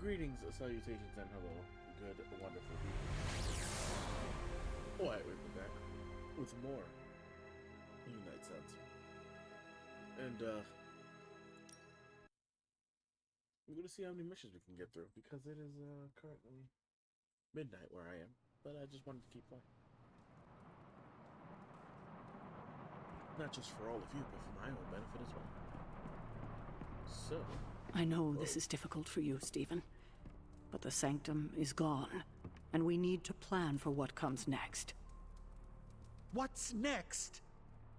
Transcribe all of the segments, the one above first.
Greetings, salutations, and hello, good, wonderful people. Alright, we're back with more Unite Sounds. And, we're gonna see how many missions we can get through, because it is, currently midnight where I am, but I just wanted to keep playing. Not just for all of you, but for my own benefit as well. So... I know this is difficult for you, Stephen, but the Sanctum is gone, and we need to plan for what comes next. What's next?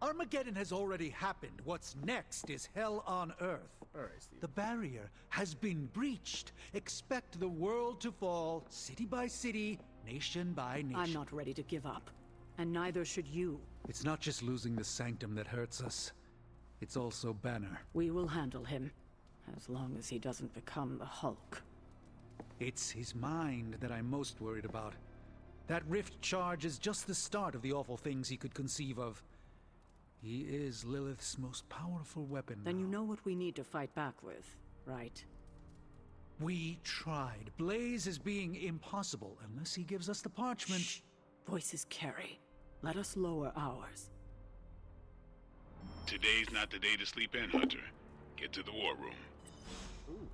Armageddon has already happened. What's next is hell on Earth. Alright, Stephen. The barrier has been breached. Expect the world to fall, city by city, nation by nation. I'm not ready to give up, and neither should you. It's not just losing the Sanctum that hurts us. It's also Banner. We will handle him, as long as he doesn't become the Hulk. It's his mind that I'm most worried about. That rift charge is just the start of the awful things he could conceive of. He is Lilith's most powerful weapon Then now. you know what we need to fight back with, right? We tried. Blaze is being impossible unless he gives us the parchment. Shh. Voices carry. Let us lower ours. Today's not the day to sleep in, Hunter. Get to the war room. Ooh.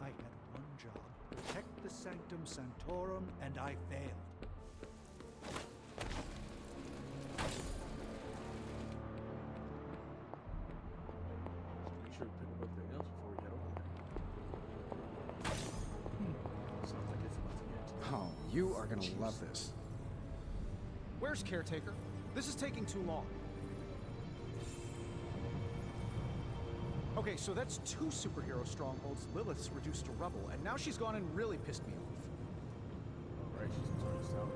I had one job. Protect the Sanctum Sanctorum, and I failed. Make sure to pick up everything else before we head over there. Sounds like it's about to get. Oh, you are gonna love this. Where's Caretaker? This is taking too long. Okay, so that's 2 superhero strongholds Lilith's reduced to rubble, and now she's gone and really pissed me off. Alright, she's in charge of town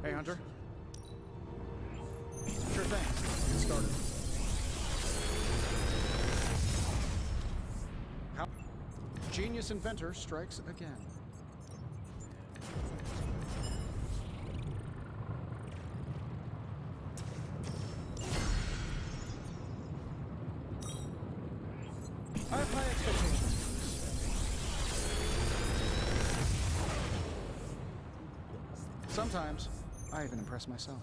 too. Hey, Hunter. Sure thing. Get started. How? Genius inventor strikes again. I have high expectations. Sometimes, I even impress myself.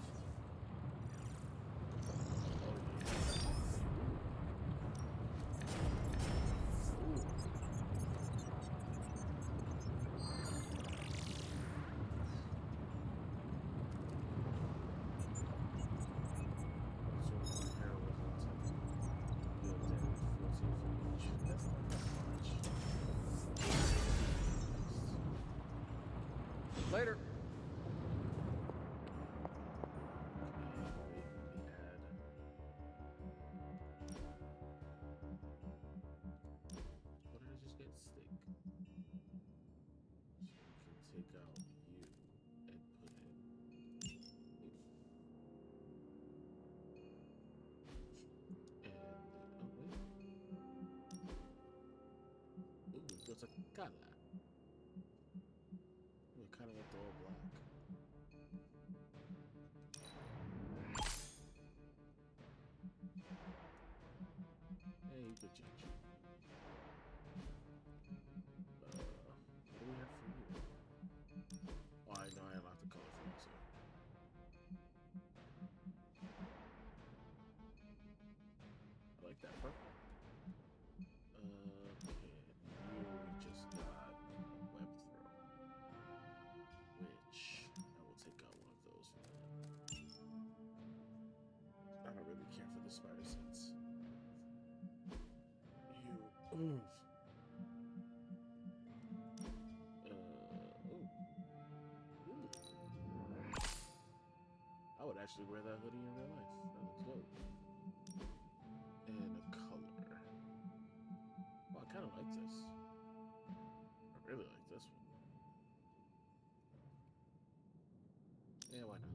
Later. What did I just get? Steak. So we can take out you and put in. And oh wait. Ooh, there's a color. Ooh, kind of like the all black. Hey, you could change. What do we have for you? Oh, I know I have lots of color for you too. I like that purple. Okay, you just got web throw, which I will take out one of those for you. I don't really care for the spider sense. You. Oof. Ooh. I would actually wear that hoodie in real life. That looks dope. And a color. Oh, I kind of like this. I really like this one. Yeah, why not?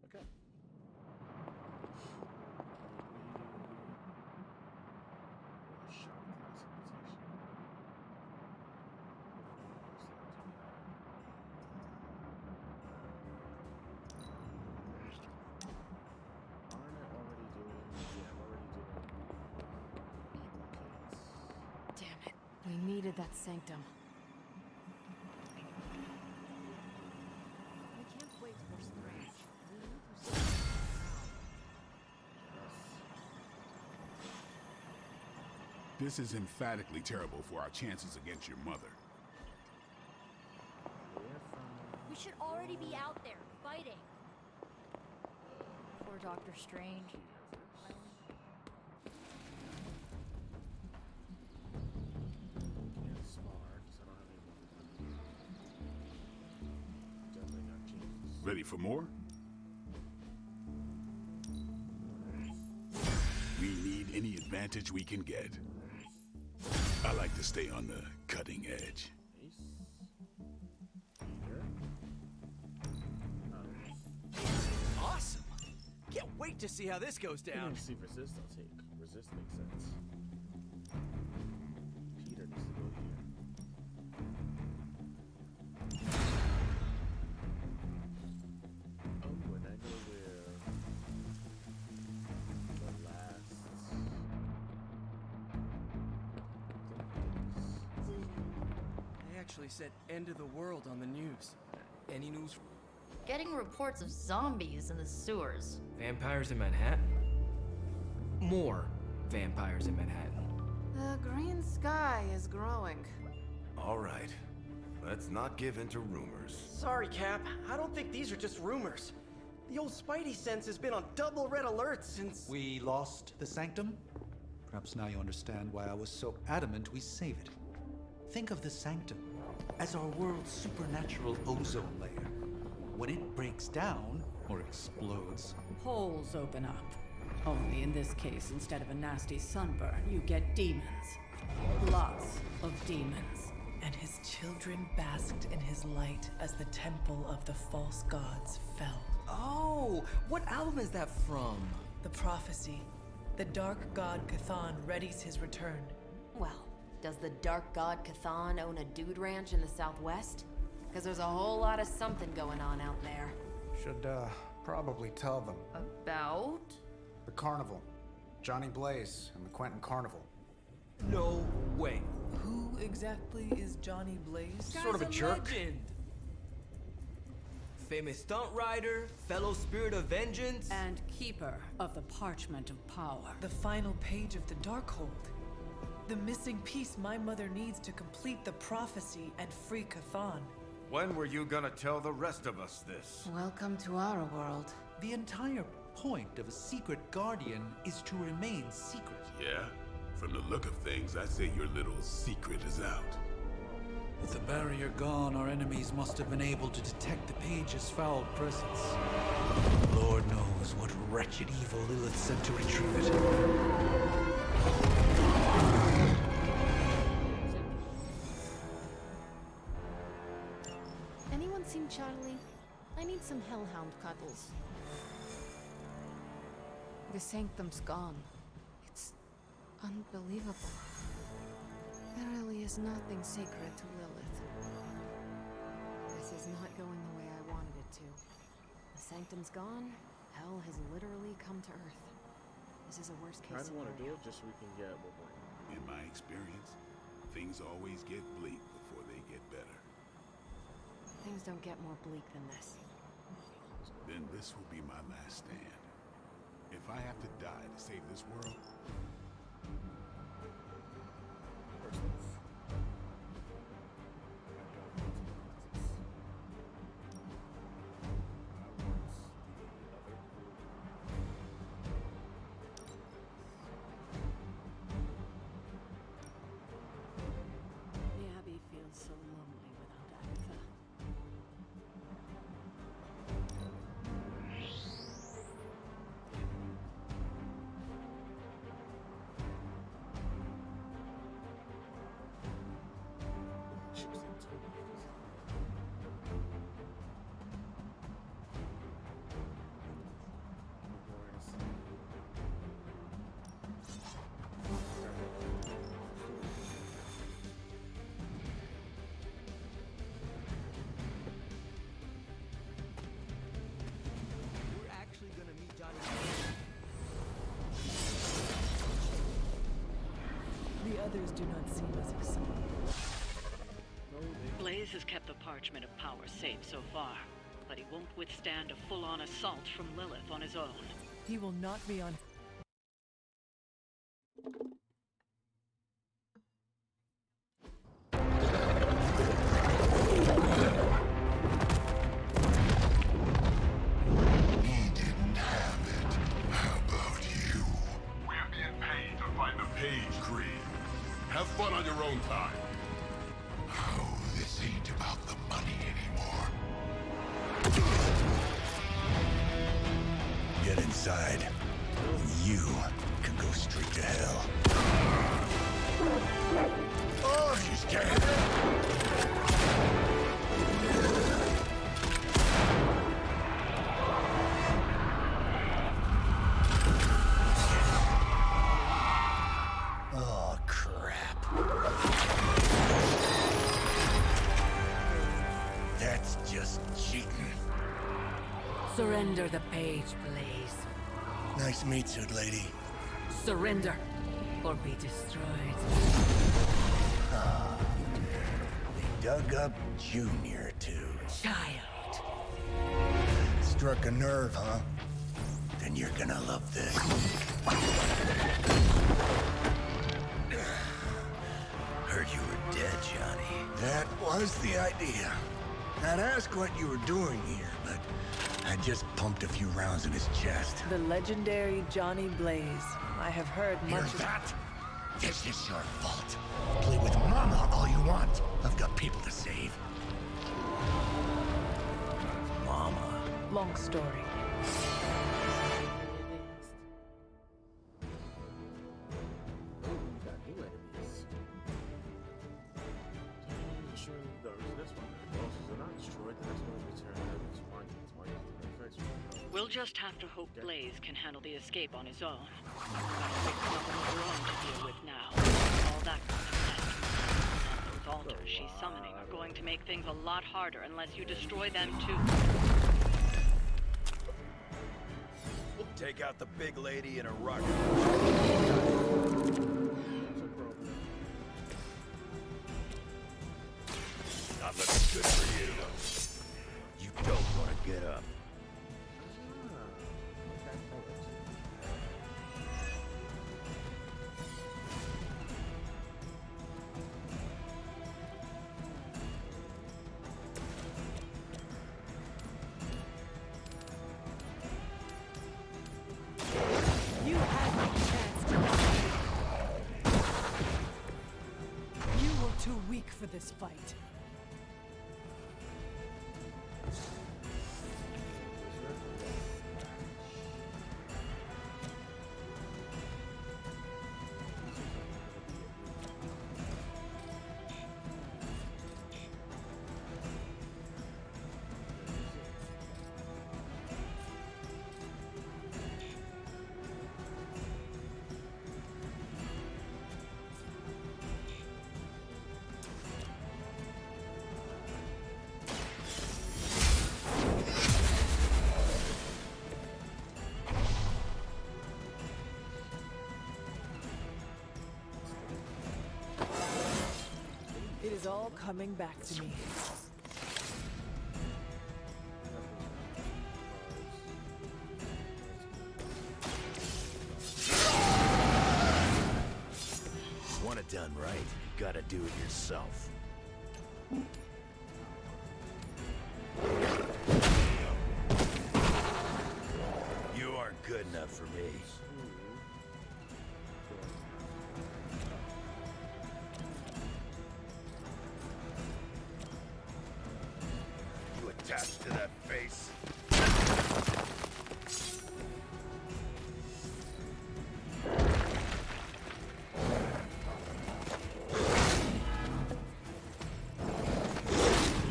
Okay. We needed that sanctum. We can't wait for Strange. We need to save him This is emphatically terrible for our chances against your mother. We should already be out there, fighting. Poor Doctor Strange. Yeah, smart, 'cause I don't have any more. Definitely got Jesus. Ready for more? We need any advantage we can get. I like to stay on the cutting edge. Ace. Peter. Awesome! Can't wait to see how this goes I down. didn't see resist, I'll take. Resist makes sense. Peter needs to go here. Oh, and I know where the last They actually said end of the world on the news. Any news? Getting reports of zombies in the sewers. Vampires in Manhattan? More vampires in Manhattan. The green sky is growing. All right. Let's not give in to rumors. Sorry, Cap. I don't think these are just rumors. The old Spidey sense has been on double red alert since... We lost the sanctum? Perhaps now you understand why I was so adamant we save it. Think of the sanctum as our world's supernatural ozone layer. When it breaks down, or explodes, Holes open up. Only in this case, instead of a nasty sunburn, you get demons. Lots of demons. And his children basked in his light as the temple of the false gods fell. Oh, what album is that from? The prophecy. The dark god Chthon readies his return. Well, does the dark god Chthon own a dude ranch in the southwest? Because there's a whole lot of something going on out there. Should, probably tell them. About? The carnival. Johnny Blaze and the Quentin Carnival. No way. Who exactly is Johnny Blaze? Sort of a jerk. legend. Famous stunt rider, fellow spirit of vengeance. And keeper of the parchment of power. The final page of the Darkhold. The missing piece my mother needs to complete the prophecy and free Chthon. When were you gonna tell the rest of us this? Welcome to our world. the entire point of a secret guardian is to remain secret. Yeah? From the look of things, I'd say your little secret is out. With the barrier gone, our enemies must have been able to detect the page's foul presence. Lord knows what wretched evil Lilith sent to retrieve it. Anyone seen Charlie? I need some hellhound cuddles. The sanctum's gone. It's unbelievable. There really is nothing sacred to Lilith. This is not going the way I wanted it to. The sanctum's gone. Hell has literally come to Earth. This is a worst case I don't want to do scenario. it just so we can get what we're... In my experience, things always get bleak before they get better. Things don't get more bleak than this. Then this will be my last stand. If I have to die to save this world, First move. The Abbey feels so lonely without Agatha. others do not seem as excited. Blaze has kept the Parchment of Power safe so far, but he won't withstand a full-on assault from Lilith on his own. He will not be on... Have fun on your own time. Oh, this ain't about the money anymore. Get inside. You can go straight to hell. Oh, she's dead. Oh, crap. That's just cheating. Surrender the page, Blaze. Nice meat suit, lady. Surrender, or be destroyed. Ah, they dug up Junior, too. Child. Struck a nerve, huh? Then you're gonna love this. Heard you were dead, Johnny. That was the idea. I'd ask what you were doing here, but I just pumped a few rounds in his chest. The legendary Johnny Blaze. I have heard hear much of... that? This is your fault. Play with Mama all you want. I've got people to save. Mama. Long story. We'll just have to hope Blaze can handle the escape on his own. Gotta fix something of her own to deal with now. All that kind of stuff. And those altars she's summoning are going to make things a lot harder unless you destroy them too. Take out the big lady in a rush. Not looking good for you. You don't want to get up. You had no chance to escape. You were too weak for this fight. It is all coming back to me. Want it done right, you gotta do it yourself. You aren't good enough for me. You attached to that face?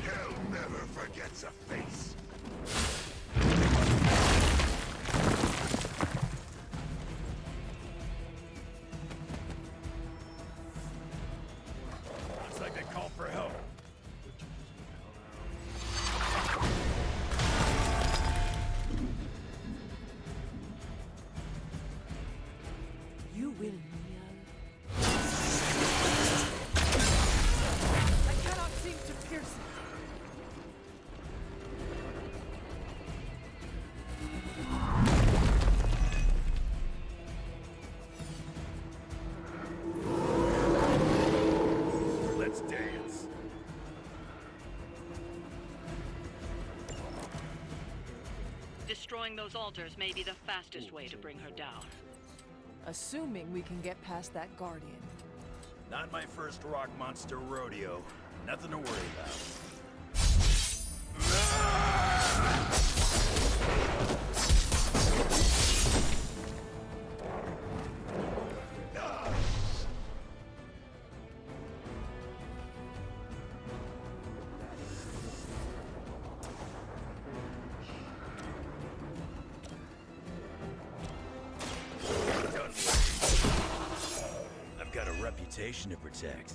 Hell never forgets a face. Destroying those altars may be the fastest way to bring her down. Assuming we can get past that Guardian. Not my first rock monster rodeo. Nothing to worry about. I've got a reputation to protect.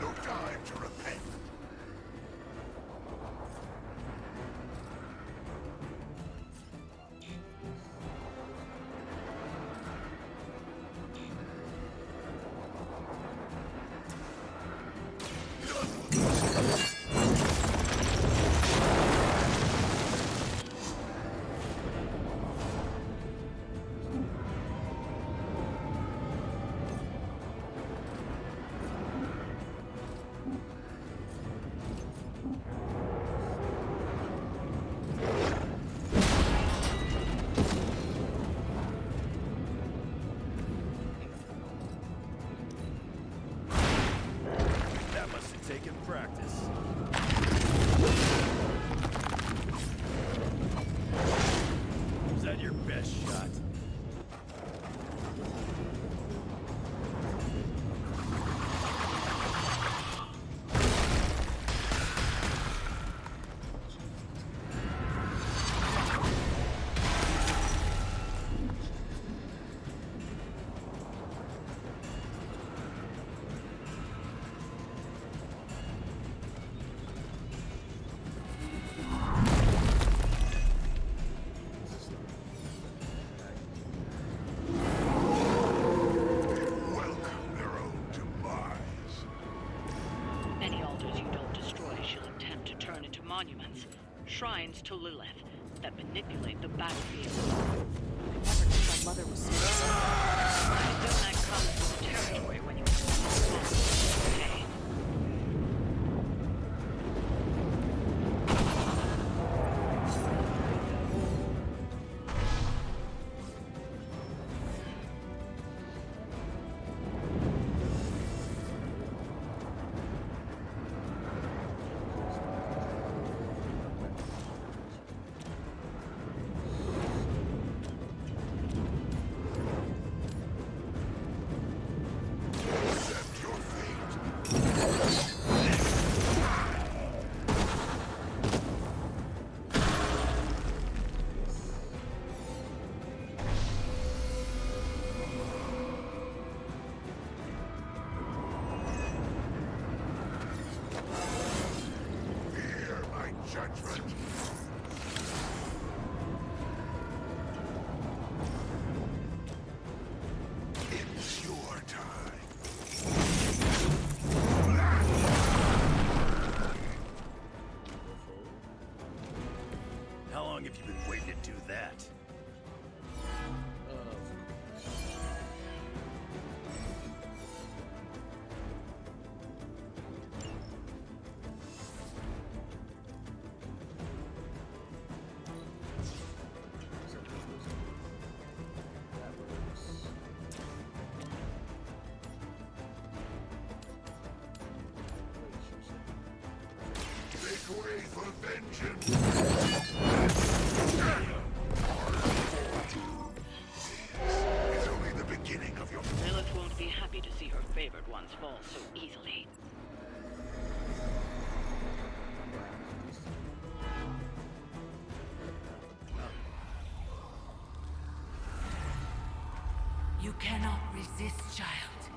No time to repent. That must have taken practice. Was that your best shot? Welcome their own demise. Any altars you don't destroy she'll attempt to turn into monuments, shrines to Lilith, that manipulate the battlefield. I never knew my mother was so I assume that comes with the territory when you pain. Accept your fate. Fear my judgment. It's your time. How long have you been waiting to do that? Make way for vengeance. It's only the beginning of your... Lilith won't be happy to see her favored ones fall so easily. You cannot resist, child.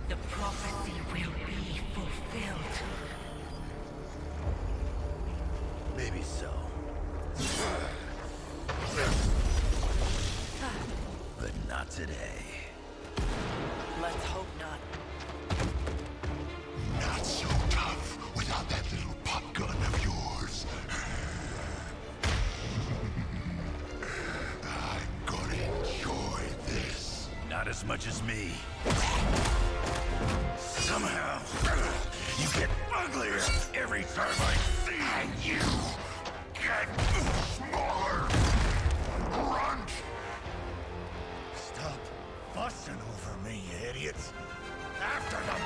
The prophecy will be fulfilled. Maybe so. But not today. Let's hope not. Not so tough without that little pop gun of yours. as much as me. Somehow, you get uglier every time I see you. And you get smaller. Grunt! Stop fussing over me, you idiots. After them!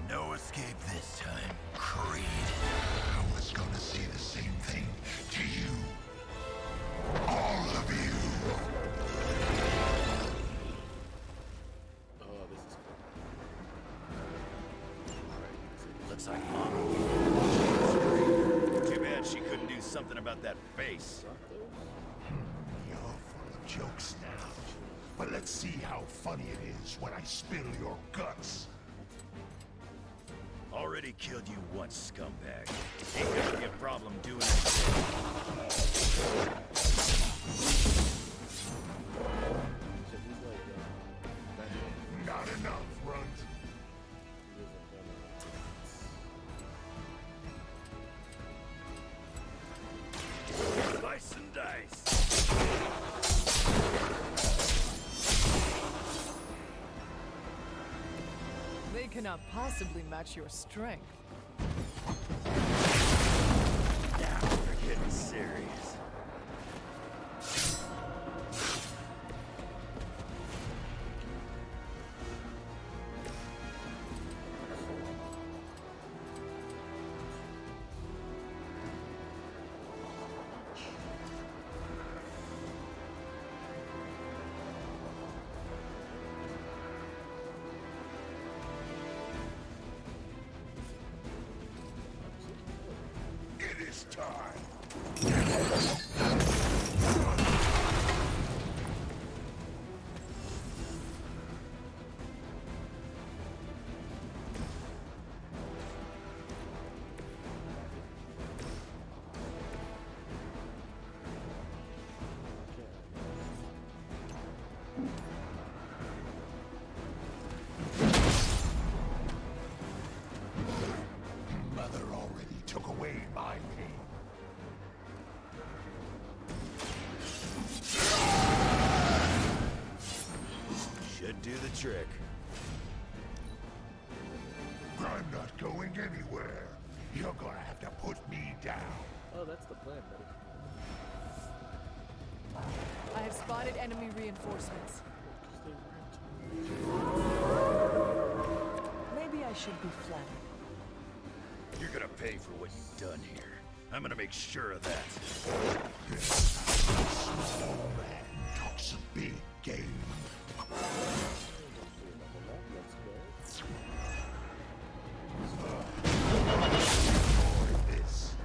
No escape this time, Creed. I was gonna say the same thing to you. All of you. Oh, this is cool. Looks like Mama. Too bad she couldn't do something about that face. You're full of jokes now. But let's see how funny it is when I spill your guts. Already killed you once, scumbag. Ain't gonna be a problem doing it. Not enough, Runt. Slice and dice. They cannot possibly match your strength. Now we're getting serious. It is time. Mother already took away my pain. Should do the trick. I'm not going anywhere. You're gonna have to put me down. Oh, that's the plan, buddy. I have spotted enemy reinforcements. Maybe I should be flattered. You're gonna pay for what you've done here. I'm gonna make sure of that. Small man talks a big game. This.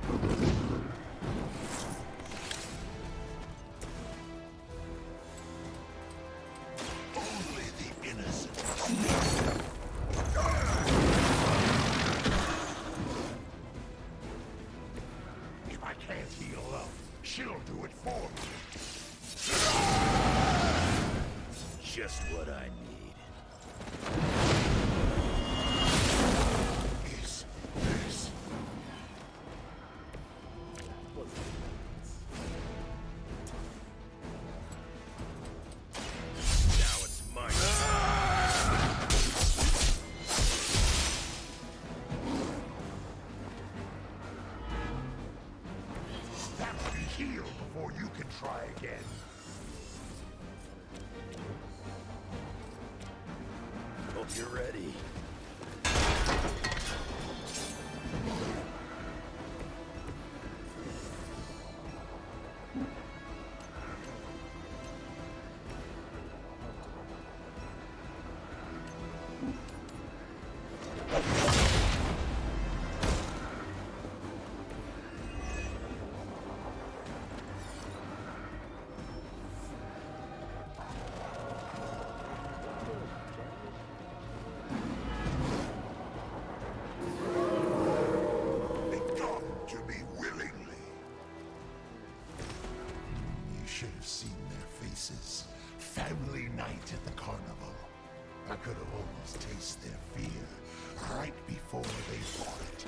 Only the innocent. If I can't heal up, she'll do it for me. Just what I need. Is this? Now it's mine. That'll be healed before you can try again. Hope you're ready. They come to me willingly. You should have seen their faces. Family night at the carnival. I could have almost tasted their fear right before they fought it.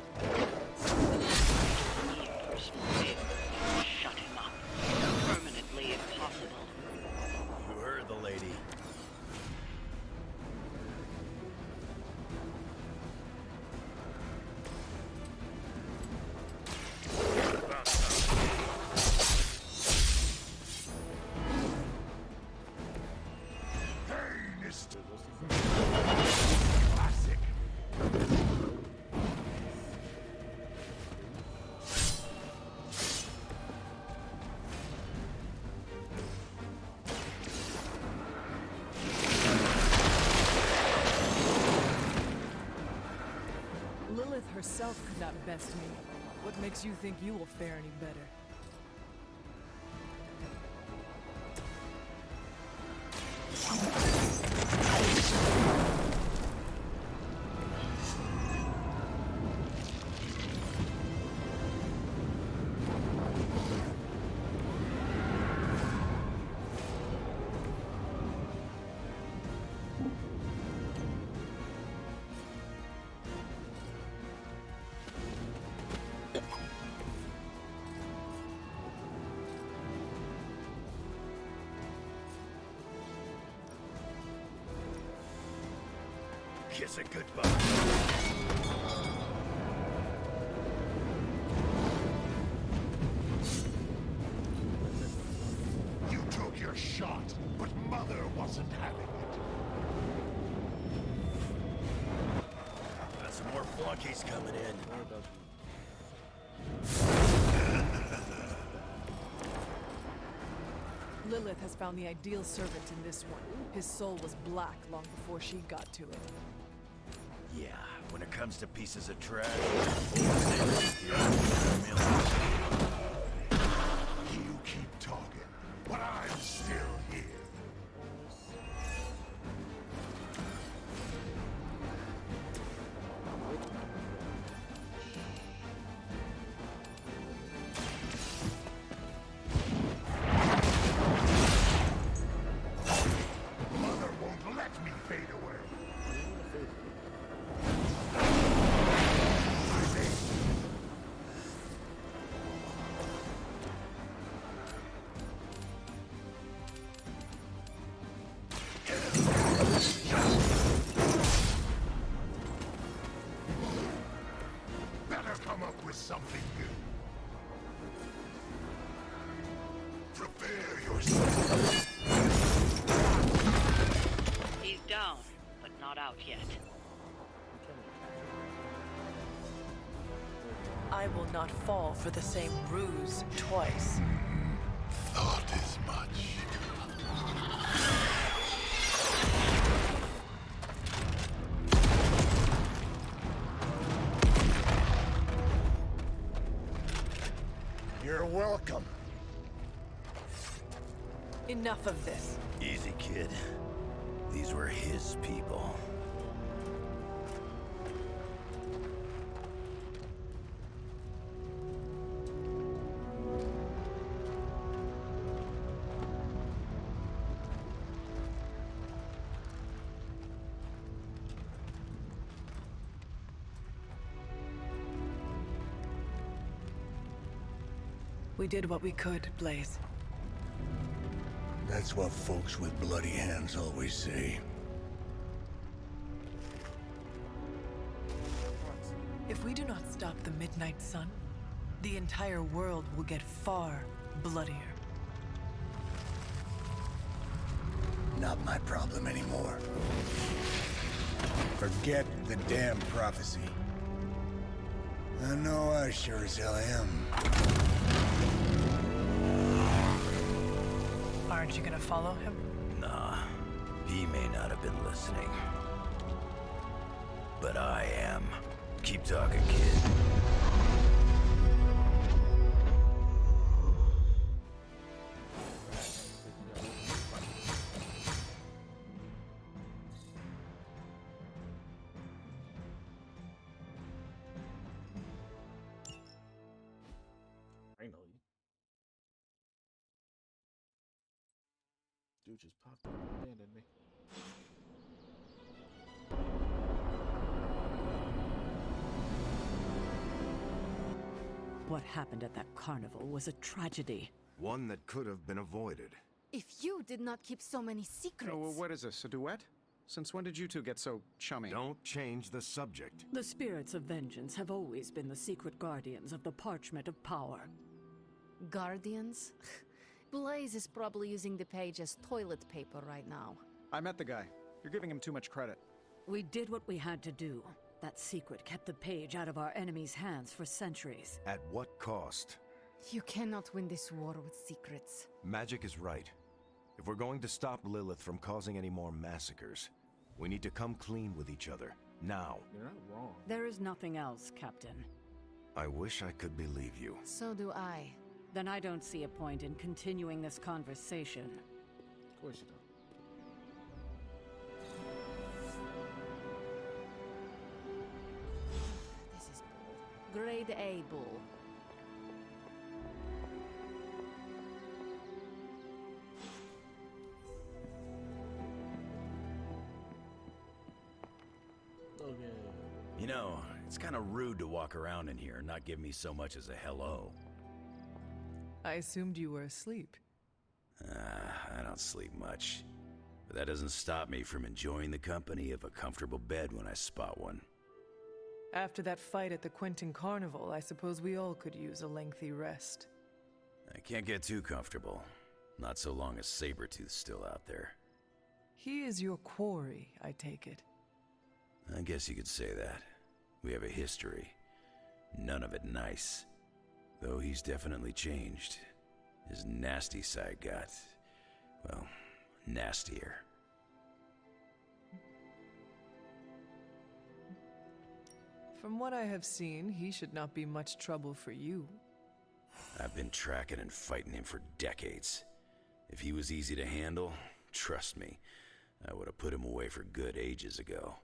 Shut him up. Permanently impossible. You heard the lady. Classic. Lilith herself could not best me. What makes you think you will fare any better? Kiss it goodbye. You took your shot, but Mother wasn't having it. Got some more flunkies coming in. Lilith has found the ideal servant in this one. His soul was black long before she got to it. Yeah, when it comes to pieces of trash, You keep talking, but I'm still here. Mother won't let me fade away. Better come up with something new. Prepare yourself. He's down, but not out yet. I will not fall for the same ruse twice. Thought as much. You're welcome. Enough of this. Easy, kid. These were his people. We did what we could, Blaze. That's what folks with bloody hands always say. If we do not stop the Midnight Sun, the entire world will get far bloodier. Not my problem anymore. Forget the damn prophecy. I know I sure as hell am. Aren't you gonna follow him? Nah, he may not have been listening. But I am. Keep talking, kid. I know you. Dude just popped up and abandoned me. What happened at that carnival was a tragedy. One that could have been avoided. If you did not keep so many secrets... Oh, well, what is this, a duet? Since when did you two get so chummy? Don't change the subject. The spirits of vengeance have always been the secret guardians of the Parchment of Power. Guardians? Blaze is probably using the page as toilet paper right now. I met the guy. You're giving him too much credit. We did what we had to do. That secret kept the page out of our enemies' hands for centuries. At what cost? You cannot win this war with secrets. Magic is right. If we're going to stop Lilith from causing any more massacres, we need to come clean with each other. Now. You're not wrong. There is nothing else, Captain. I wish I could believe you. So do I. Then I don't see a point in continuing this conversation. Of course you don't. This is bull. Grade A bull. Logan. You know, it's kind of rude to walk around in here and not give me so much as a hello. I assumed you were asleep. I don't sleep much. But that doesn't stop me from enjoying the company of a comfortable bed when I spot one. After that fight at the Quentin Carnival, I suppose we all could use a lengthy rest. I can't get too comfortable. Not so long as Sabretooth's still out there. He is your quarry, I take it. I guess you could say that. We have a history. None of it nice. Though he's definitely changed. His nasty side got, well, nastier. From what I have seen, he should not be much trouble for you. I've been tracking and fighting him for decades. If he was easy to handle, trust me, I would have put him away for good ages ago.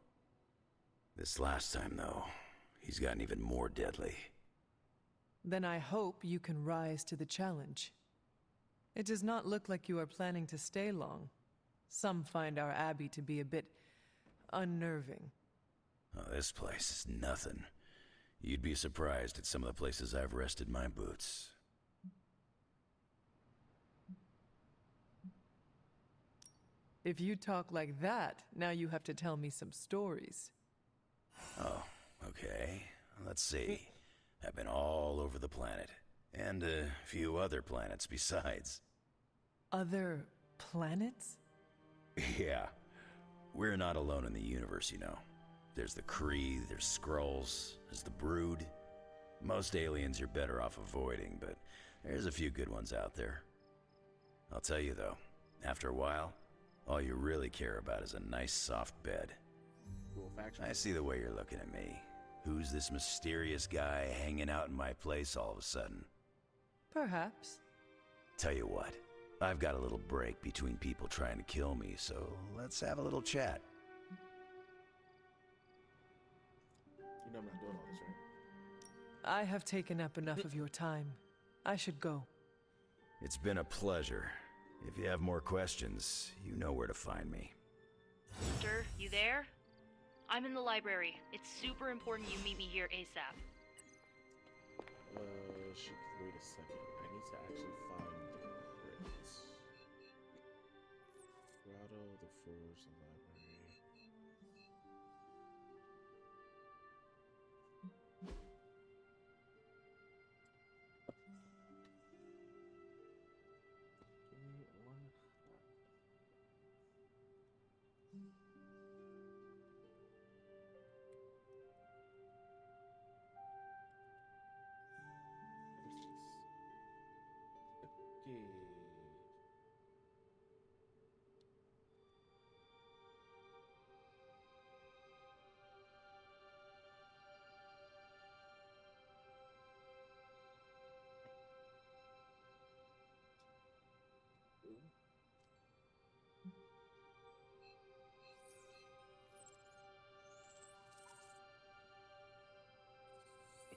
This last time, though, he's gotten even more deadly. Then I hope you can rise to the challenge. It does not look like you are planning to stay long. Some find our abbey to be a bit unnerving. Oh, this place is nothing. You'd be surprised at some of the places I've rested my boots. If you talk like that, now you have to tell me some stories. Oh, okay. Let's see. I've been all over the planet. And a few other planets besides. Other planets? Yeah. We're not alone in the universe, you know. There's the Kree, there's Skrulls, there's the Brood. Most aliens you're better off avoiding, but there's a few good ones out there. I'll tell you though, after a while, all you really care about is a nice soft bed. I see the way you're looking at me. Who's this mysterious guy hanging out in my place all of a sudden? Perhaps. Tell you what, I've got a little break between people trying to kill me, so let's have a little chat. You know I'm not doing all this, right? I have taken up enough of your time. I should go. It's been a pleasure. If you have more questions, you know where to find me. Mister, you there? I'm in the library. It's super important you meet me here ASAP. Wait a second. I need to actually find the credits. Grotto, the Forge, the library. Give me one. Okay.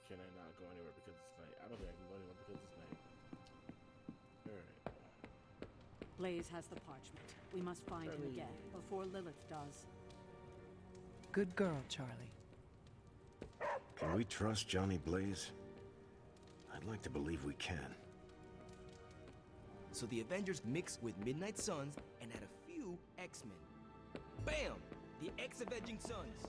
Can I not go anywhere because it's night? I don't think I can go anywhere because it's night. Alright. Blaze has the parchment. We must find him again before Lilith does. Good girl, Charlie. Can we trust Johnny Blaze? I'd I'd like to believe we can. So the Avengers mixed with Midnight Suns and had a few X-Men. Bam! The X-Avenging Suns.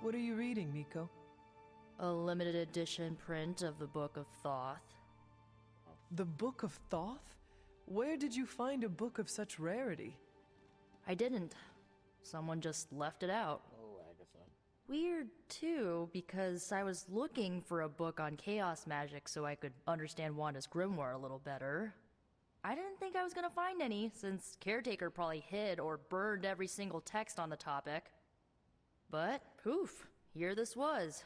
What are you reading, Nico? A limited edition print of the Book of Thoth. The Book of Thoth? Where did you find a book of such rarity? I didn't. Someone just left it out. Oh, Agatha. Weird, too, because I was looking for a book on chaos magic so I could understand Wanda's grimoire a little better. I didn't think I was gonna find any, since Caretaker probably hid or burned every single text on the topic. But, poof, here this was,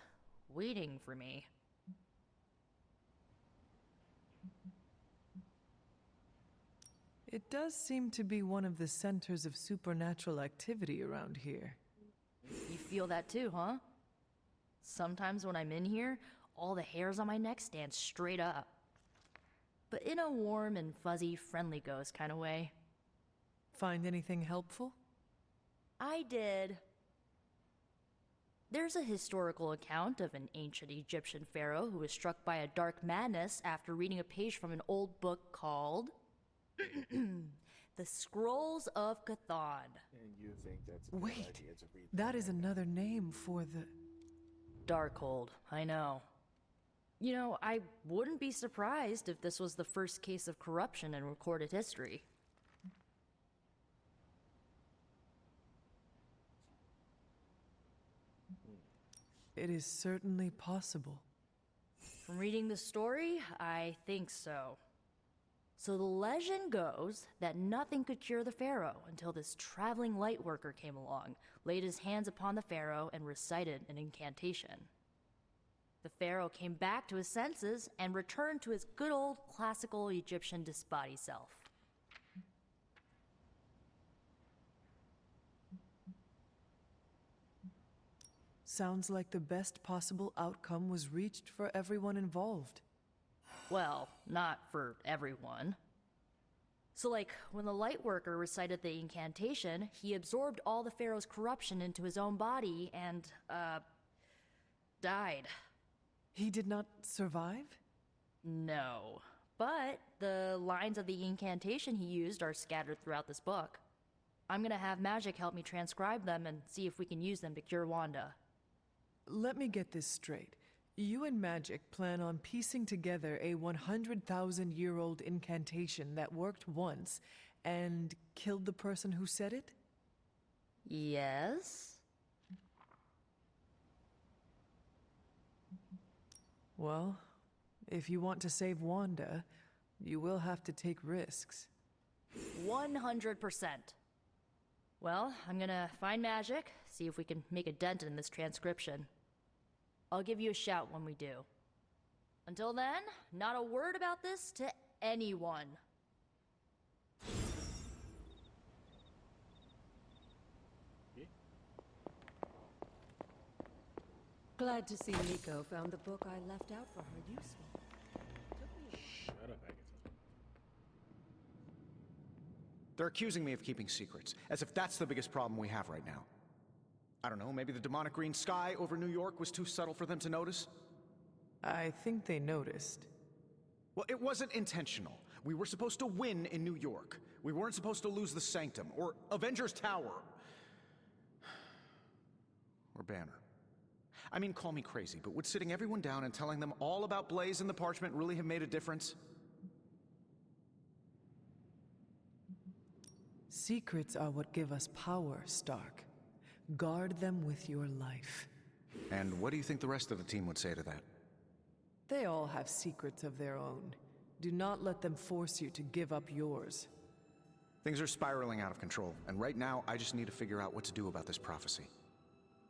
waiting for me. It does seem to be one of the centers of supernatural activity around here. You feel that too, huh? Sometimes when I'm in here, all the hairs on my neck stand straight up. But in a warm and fuzzy, friendly ghost kind of way. Find anything helpful? I did. There's a historical account of an ancient Egyptian pharaoh who was struck by a dark madness after reading a page from an old book called The Scrolls of Chthon. And you think that's a good Wait, idea to read that is another name for the... Darkhold, I know. You know, I wouldn't be surprised if this was the first case of corruption in recorded history. It is certainly possible. From reading the story, I think so. So the legend goes that nothing could cure the pharaoh until this traveling light worker came along, laid his hands upon the pharaoh, and recited an incantation. The pharaoh came back to his senses and returned to his good old classical Egyptian disbody self. Sounds like the best possible outcome was reached for everyone involved. Well, not for everyone. So like, when the Lightworker recited the incantation, he absorbed all the Pharaoh's corruption into his own body and, died. He did not survive? No. But the lines of the incantation he used are scattered throughout this book. I'm gonna have Magic help me transcribe them and see if we can use them to cure Wanda. Let me get this straight. You and Magic plan on piecing together a 100,000-year-old incantation that worked once and killed the person who said it? Yes? Well, if you want to save Wanda, you will have to take risks. 100%. Well, I'm gonna find Magic, see if we can make a dent in this transcription. I'll give you a shout when we do. Until then, not a word about this to anyone. Glad to see Nico found the book I left out for her useful. Shut up, Agatha. They're accusing me of keeping secrets, as if that's the biggest problem we have right now. I don't know, maybe the demonic green sky over New York was too subtle for them to notice? I think they noticed. Well, it wasn't intentional. We were supposed to win in New York. We weren't supposed to lose the Sanctum, or Avengers Tower. Or Banner. I mean, call me crazy, but would sitting everyone down and telling them all about Blaze and the Parchment really have made a difference? Secrets are what give us power, Stark. Guard them with your life. And what do you think the rest of the team would say to that? They all have secrets of their own. Do not let them force you to give up yours. Things are spiraling out of control, and right now I just need to figure out what to do about this prophecy.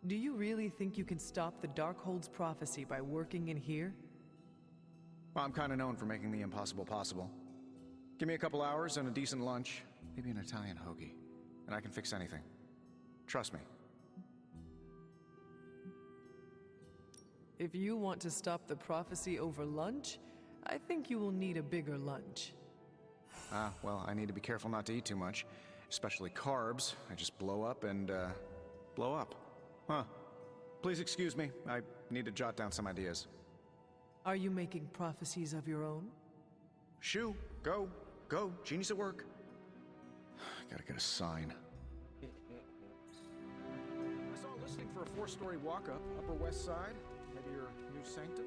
Do you really think you can stop the Darkhold's prophecy by working in here? Well, I'm kind of known for making the impossible possible. Give me a couple hours and a decent lunch, maybe an Italian hoagie, and I can fix anything. Trust me. If you want to stop the prophecy over lunch, I think you will need a bigger lunch. Well, I need to be careful not to eat too much, especially carbs. I just blow up and, blow up. huh. Please excuse me. I need to jot down some ideas. Are you making prophecies of your own? Shoo, go, genius at work. Gotta get a sign. I saw a listing for a 4-story walk-up, Upper West Side. Maybe your new sanctum?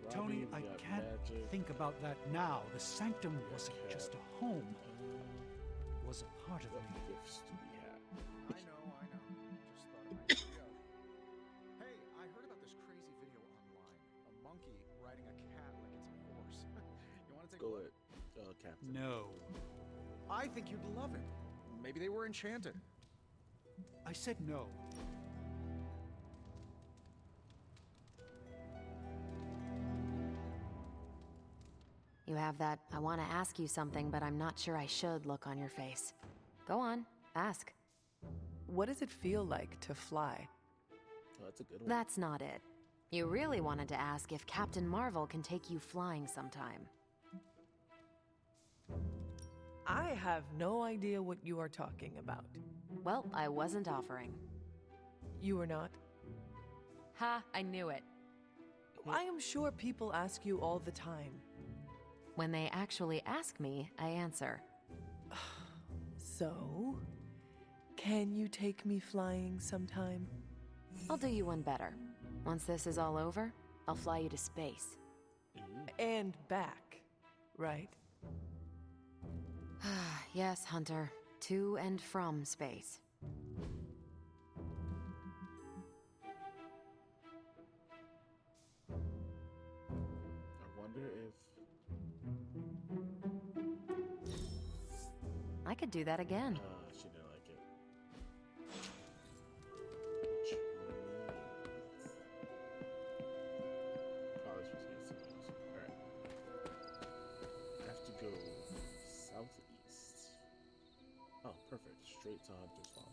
Tony, I can't think about that now. The sanctum wasn't just a home. It was a part of me. Gifts to be had. I know. Just thought it might be go. Hey, I heard about this crazy video online. A monkey riding a cat like it's a horse. You want to take a look? Go ahead, Captain. No. I think you'd love it. Maybe they were enchanted. I said no. You have that I want to ask you something, but I'm not sure I should look on your face. Go on, ask. What does it feel like to fly? Oh, that's a good one. That's not it. You really wanted to ask if Captain Marvel can take you flying sometime. I have no idea what you are talking about. Well, I wasn't offering. You are not? Ha, I knew it. I am sure people ask you all the time. When they actually ask me, I answer. So, can you take me flying sometime? I'll do you one better. Once this is all over, I'll fly you to space. And back, right? Yes, Hunter. To and from space. I wonder if... I could do that again. she didn't like it. Oh, this was easy. Alright. I have to go southeast. Oh, perfect. Straight to Hunter's Folly.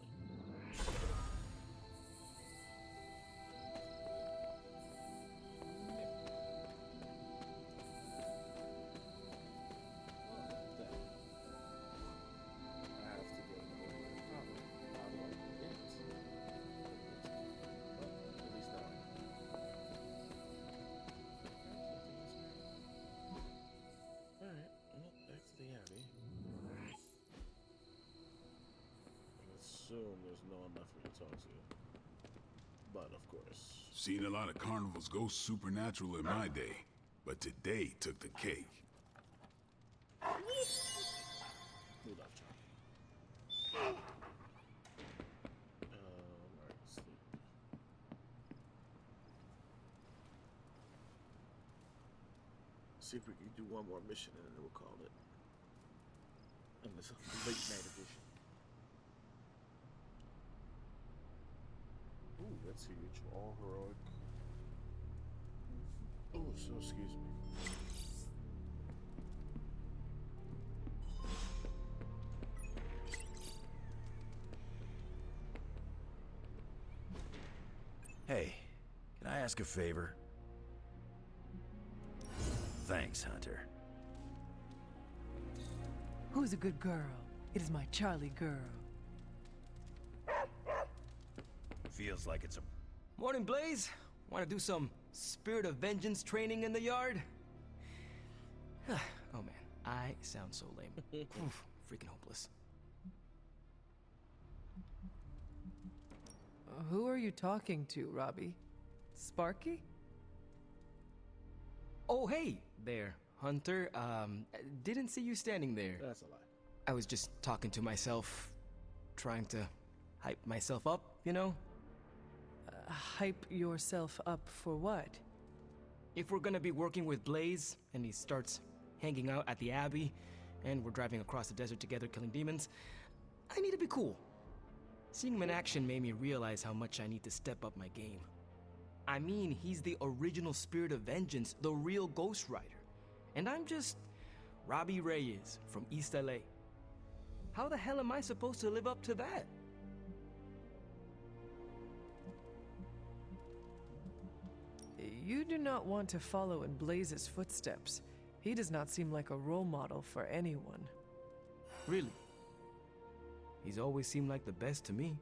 There's no one left for me to talk to. But of course. Seen a lot of carnivals go supernatural in my day, but today took the cake. We love John. Alright, sleep. See if we can do one more mission and then we'll call it. And this is a late night edition. Ooh, that's huge. All heroic. Oh, so excuse me. Hey, can I ask a favor? Thanks, Hunter. Who's a good girl? It is my Charlie girl. Feels like it's a... Morning, Blaze. Want to do some Spirit of Vengeance training in the yard? Oh man, I sound so lame. Oof, freaking hopeless. Who are you talking to, Robbie? Sparky? Oh, hey there, Hunter. Didn't see you standing there. That's a lie. I was just talking to myself, trying to hype myself up, you know? Hype yourself up for what? If we're gonna be working with Blaze, and he starts hanging out at the Abbey, and we're driving across the desert together killing demons, I need to be cool. Seeing him in action made me realize how much I need to step up my game. I mean, he's the original Spirit of Vengeance, the real Ghost Rider. And I'm just Robbie Reyes from East LA. How the hell am I supposed to live up to that? You do not want to follow in Blaze's footsteps. He does not seem like a role model for anyone. Really? He's always seemed like the best to me.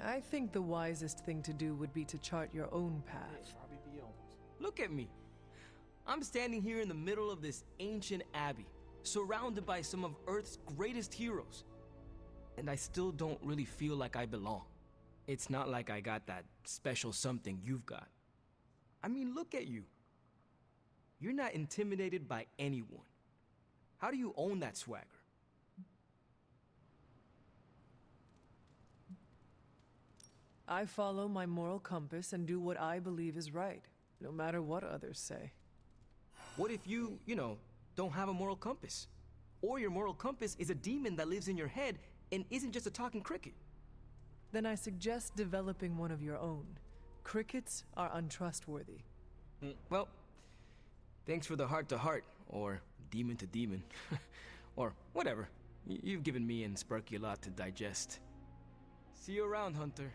I think the wisest thing to do would be to chart your own path. Look at me. I'm standing here in the middle of this ancient abbey, surrounded by some of Earth's greatest heroes. And I still don't really feel like I belong. It's not like I got that special something you've got. I mean, look at you. You're not intimidated by anyone. How do you own that swagger? I follow my moral compass and do what I believe is right, no matter what others say. What if you don't have a moral compass? Or your moral compass is a demon that lives in your head and isn't just a talking cricket? Then I suggest developing one of your own. Crickets are untrustworthy. Well, thanks for the heart-to-heart, or demon-to-demon, or whatever. You've given me and Sparky a lot to digest. See you around, Hunter.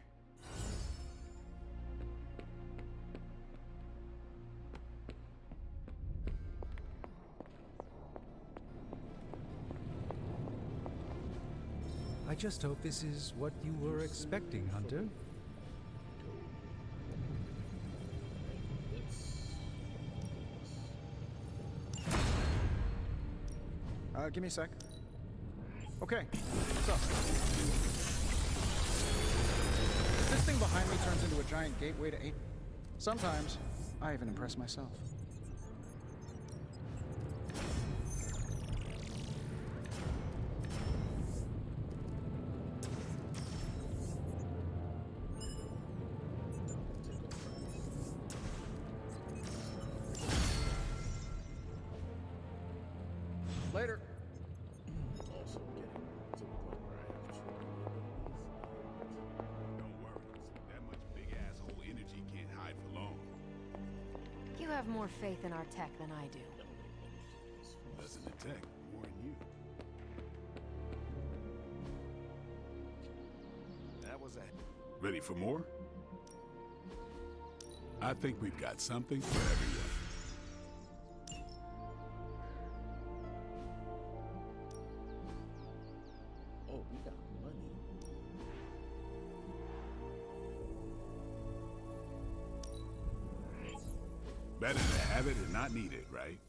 I just hope this is what you were expecting, Hunter. Give me a sec. Okay, what's up? This thing behind me turns into a giant gateway to 8. Sometimes, I even impress myself. Later. Also getting to the point where I have Don't worry. That much big asshole energy can't hide for long. You have more faith in our tech than I do. Less in the tech, more in you. That was it. Ready for more? I think we've got something for everyone. Oh, we got money. Better to have it and not need it, right?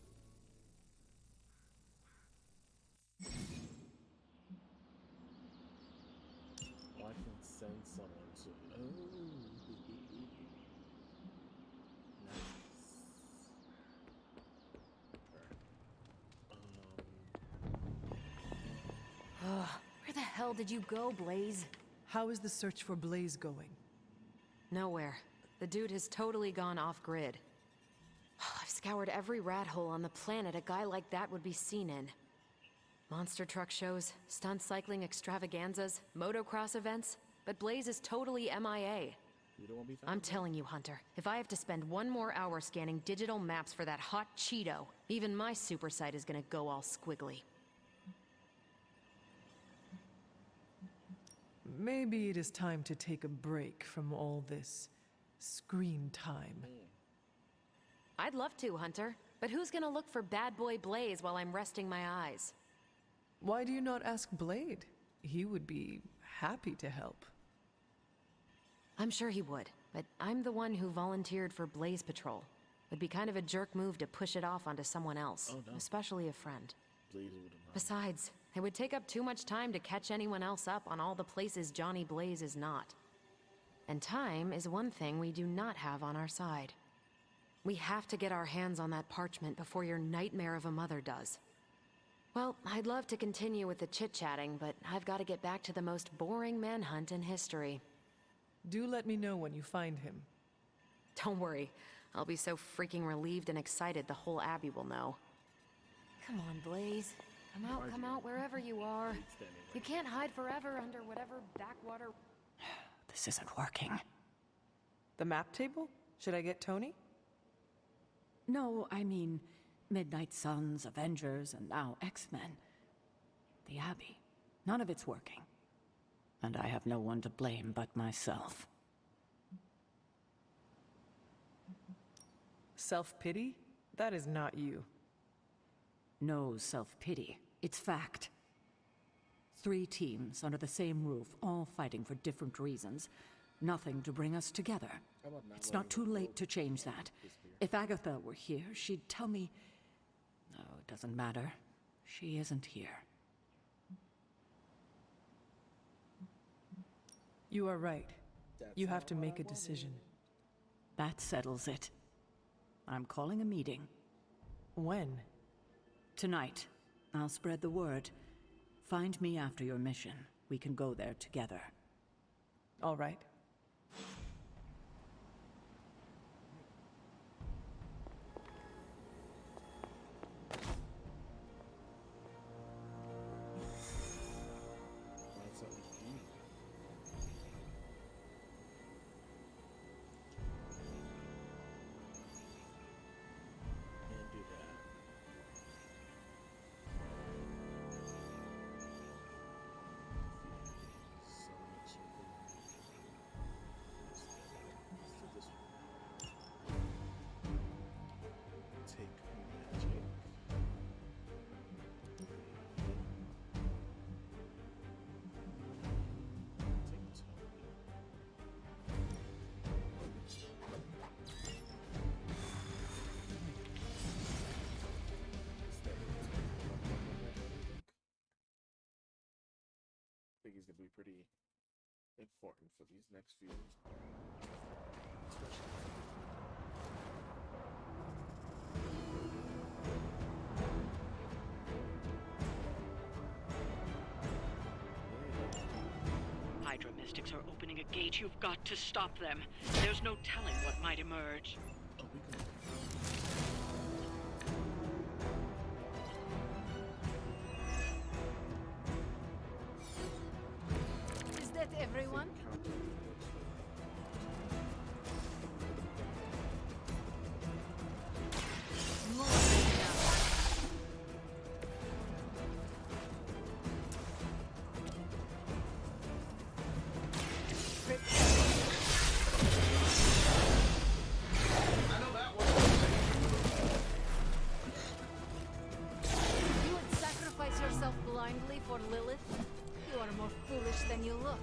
Well, I can send someone to. Oh. Ugh, where the hell did you go, Blaze? How is the search for Blaze going? Nowhere. The dude has totally gone off-grid. I've scoured every rat hole on the planet a guy like that would be seen in. Monster truck shows, stunt cycling extravaganzas, motocross events, but Blaze is totally MIA. I'm telling you, Hunter, if I have to spend one more hour scanning digital maps for that hot Cheeto, even my super sight is gonna go all squiggly. Maybe it is time to take a break from all this screen time. I'd love to, Hunter, but who's gonna look for bad boy Blaze while I'm resting my eyes? Why do you not ask Blade? He would be happy to help. I'm sure he would, but I'm the one who volunteered for Blaze Patrol. It'd be kind of a jerk move to push it off onto someone else, especially a friend. Besides, it would take up too much time to catch anyone else up on all the places Johnny Blaze is not. And time is one thing we do not have on our side. We have to get our hands on that parchment before your nightmare of a mother does. Well, I'd love to continue with the chit-chatting, but I've got to get back to the most boring manhunt in history. Do let me know when you find him. Don't worry. I'll be so freaking relieved and excited the whole Abbey will know. Come on, Blaze. Come out wherever you are. You can't hide forever under whatever backwater... This isn't working. The map table? Should I get Tony? No, I mean Midnight Suns, Avengers, and now X-Men. The Abbey. None of it's working. And I have no one to blame but myself. Self-pity? That is not you. No self-pity. It's fact. 3 teams under the same roof, all fighting for different reasons. Nothing to bring us together. It's not too late to change that. If Agatha were here, she'd tell me... No, it doesn't matter. She isn't here. You are right. You have to make a decision. That settles it. I'm calling a meeting. When? Tonight. I'll spread the word. Find me after your mission. We can go there together. All right. I think he's gonna be pretty important for these next few. Hydra mystics are opening a gate. You've got to stop them. There's no telling what might emerge. Is that everyone? You would sacrifice yourself blindly for Lilith? You are more foolish than you look.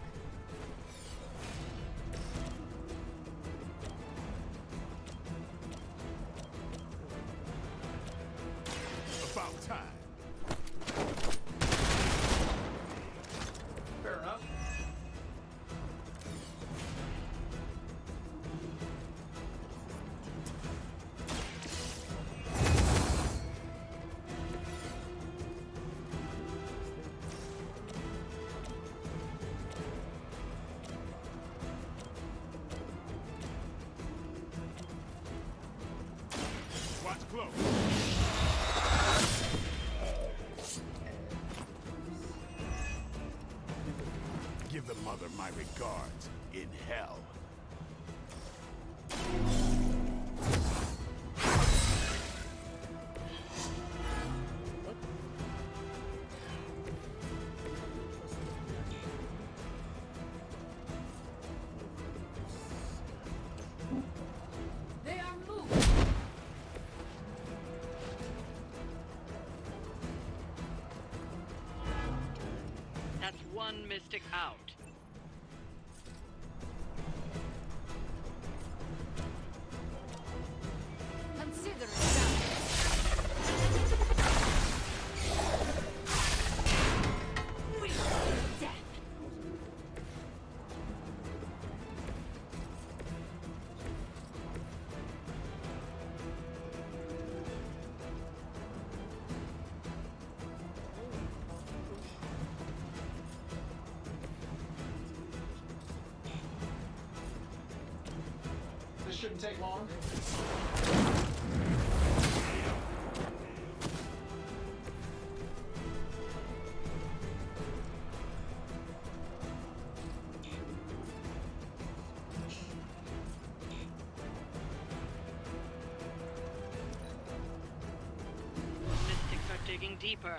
About time. Fair enough. Watch close. Give the mother my regards in hell. They are moved! That's one mystic out. Consider it done. We death. This shouldn't take long. Mystics are digging deeper,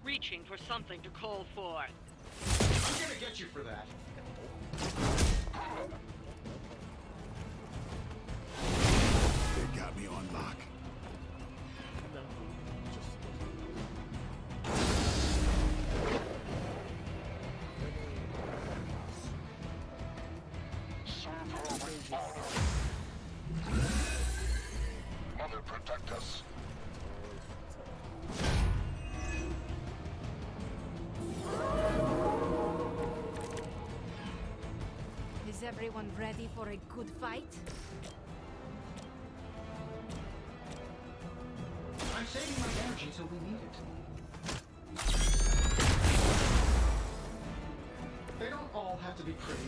reaching for something to call forth. I'm gonna get you for that. They got me on lock. protect us. Is everyone ready for a good fight? I'm saving my energy till we need it. They don't all have to be pretty.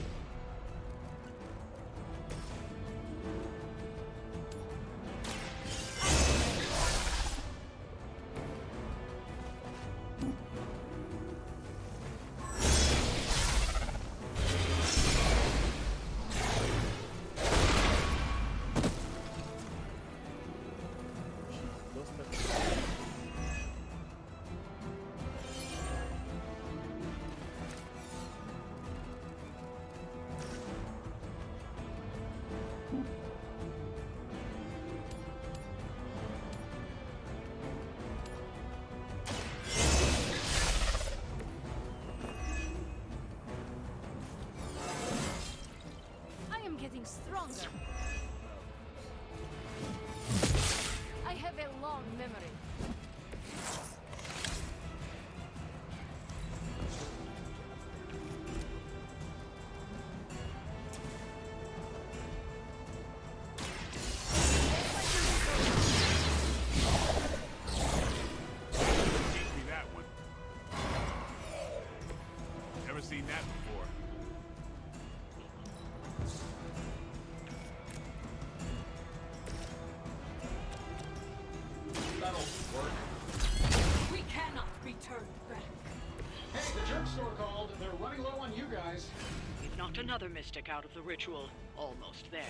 Getting stronger. I have a long memory. Teach me that one. Never seen that before. That'll work. We cannot be turned back. Hey, the jerk store called. They're running low on you guys. We've knocked another mystic out of the ritual. Almost there.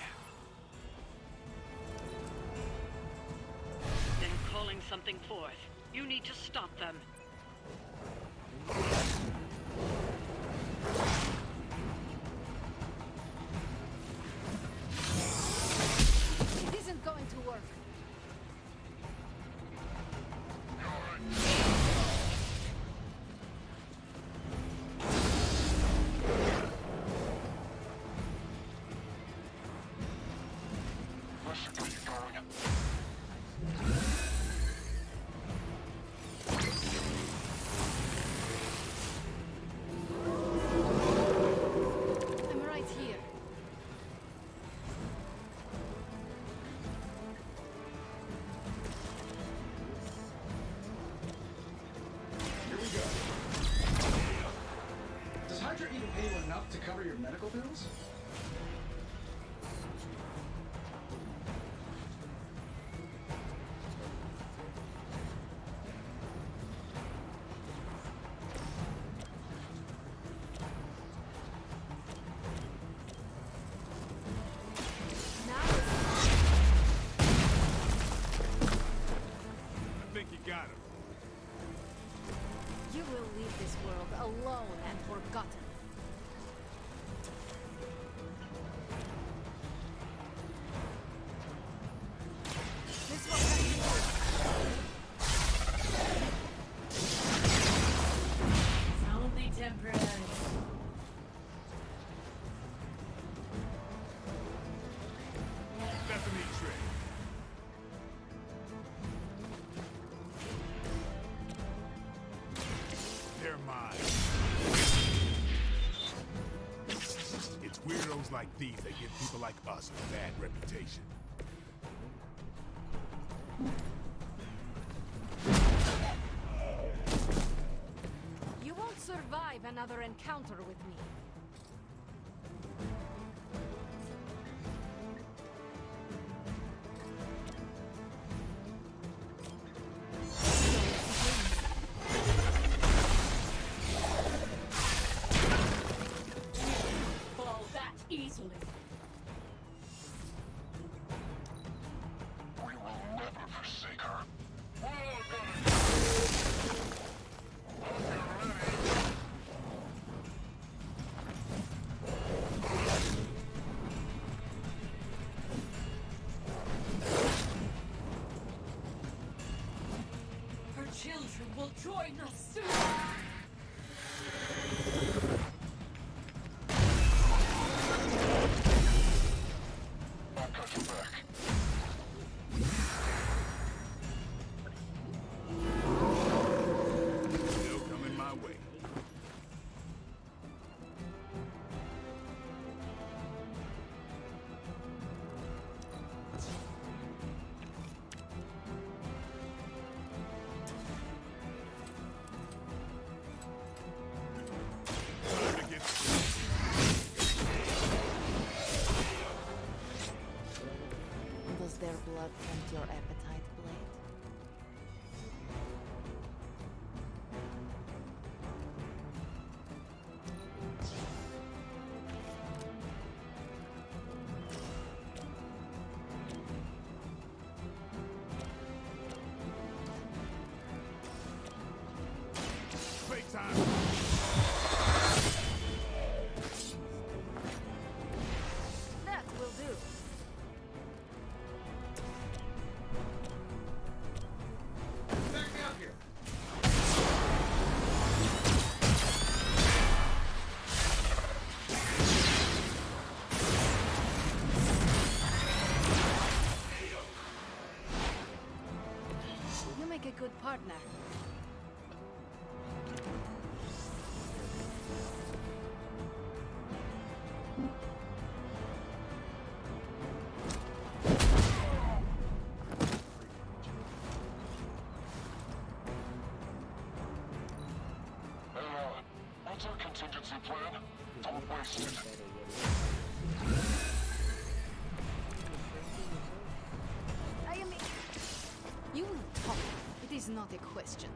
They're calling something forth. You need to stop them. It isn't going to work. Listen, where you going? I'm right here. Here we go. Does Hydra even pay you enough to cover your medical bills? I think you got him. You will leave this world alone and forgotten. This will have It's only temporary. Sesame trick. They're mine. It's weirdos like these that give people like us a bad reputation. You won't survive another encounter with me. Fall that easily. We will never forsake her. Her children will join us soon. I've got your back. good partner. What's our contingency plan? Don't waste it. I am... You will talk. It is not a question.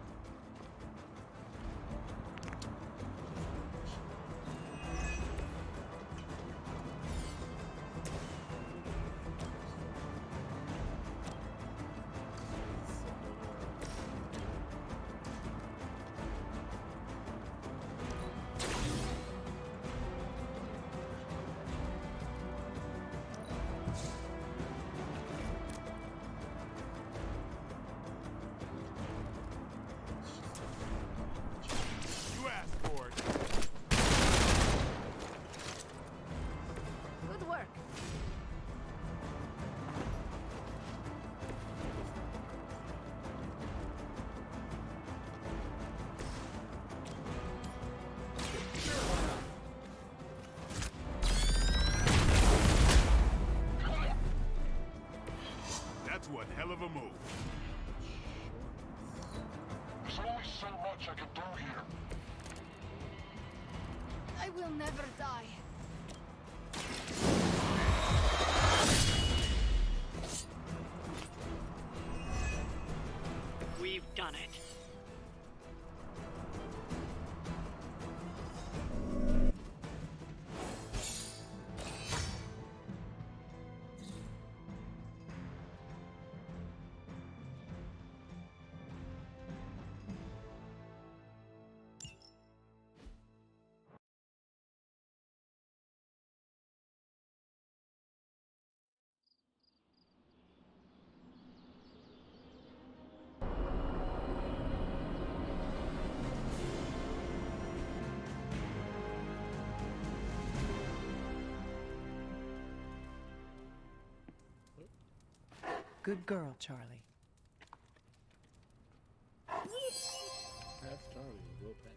You asked for it. Good work. That's one hell of a move. There's only so much I can do here. I will never die. We've done it. Good girl, Charlie. That's Charlie, well pet.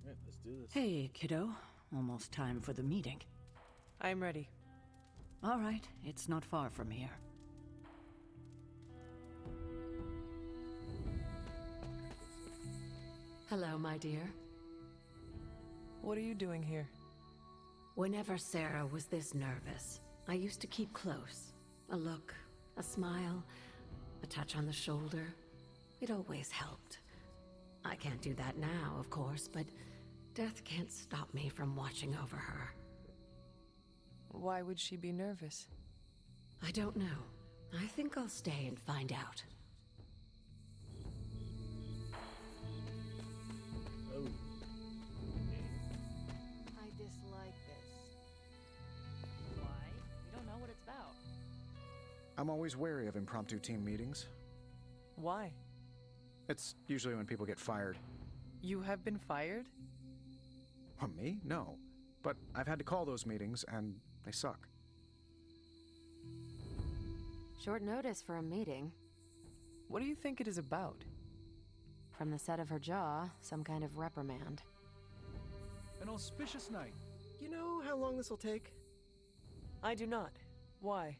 Alright, let's do this. Hey, kiddo. Almost time for the meeting. I'm ready. All right, it's not far from here. Hello, my dear. What are you doing here? Whenever Sarah was this nervous, I used to keep close. A look, a smile, a touch on the shoulder. It always helped. I can't do that now, of course, but death can't stop me from watching over her. Why would she be nervous? I don't know. I think I'll stay and find out. Oh. I dislike this. Why? We don't know what it's about. I'm always wary of impromptu team meetings. Why? It's usually when people get fired. You have been fired? Me? No. But I've had to call those meetings, and they suck. Short notice for a meeting. What do you think it is about? From the set of her jaw, some kind of reprimand. An auspicious night. You know how long this will take? I do not. Why?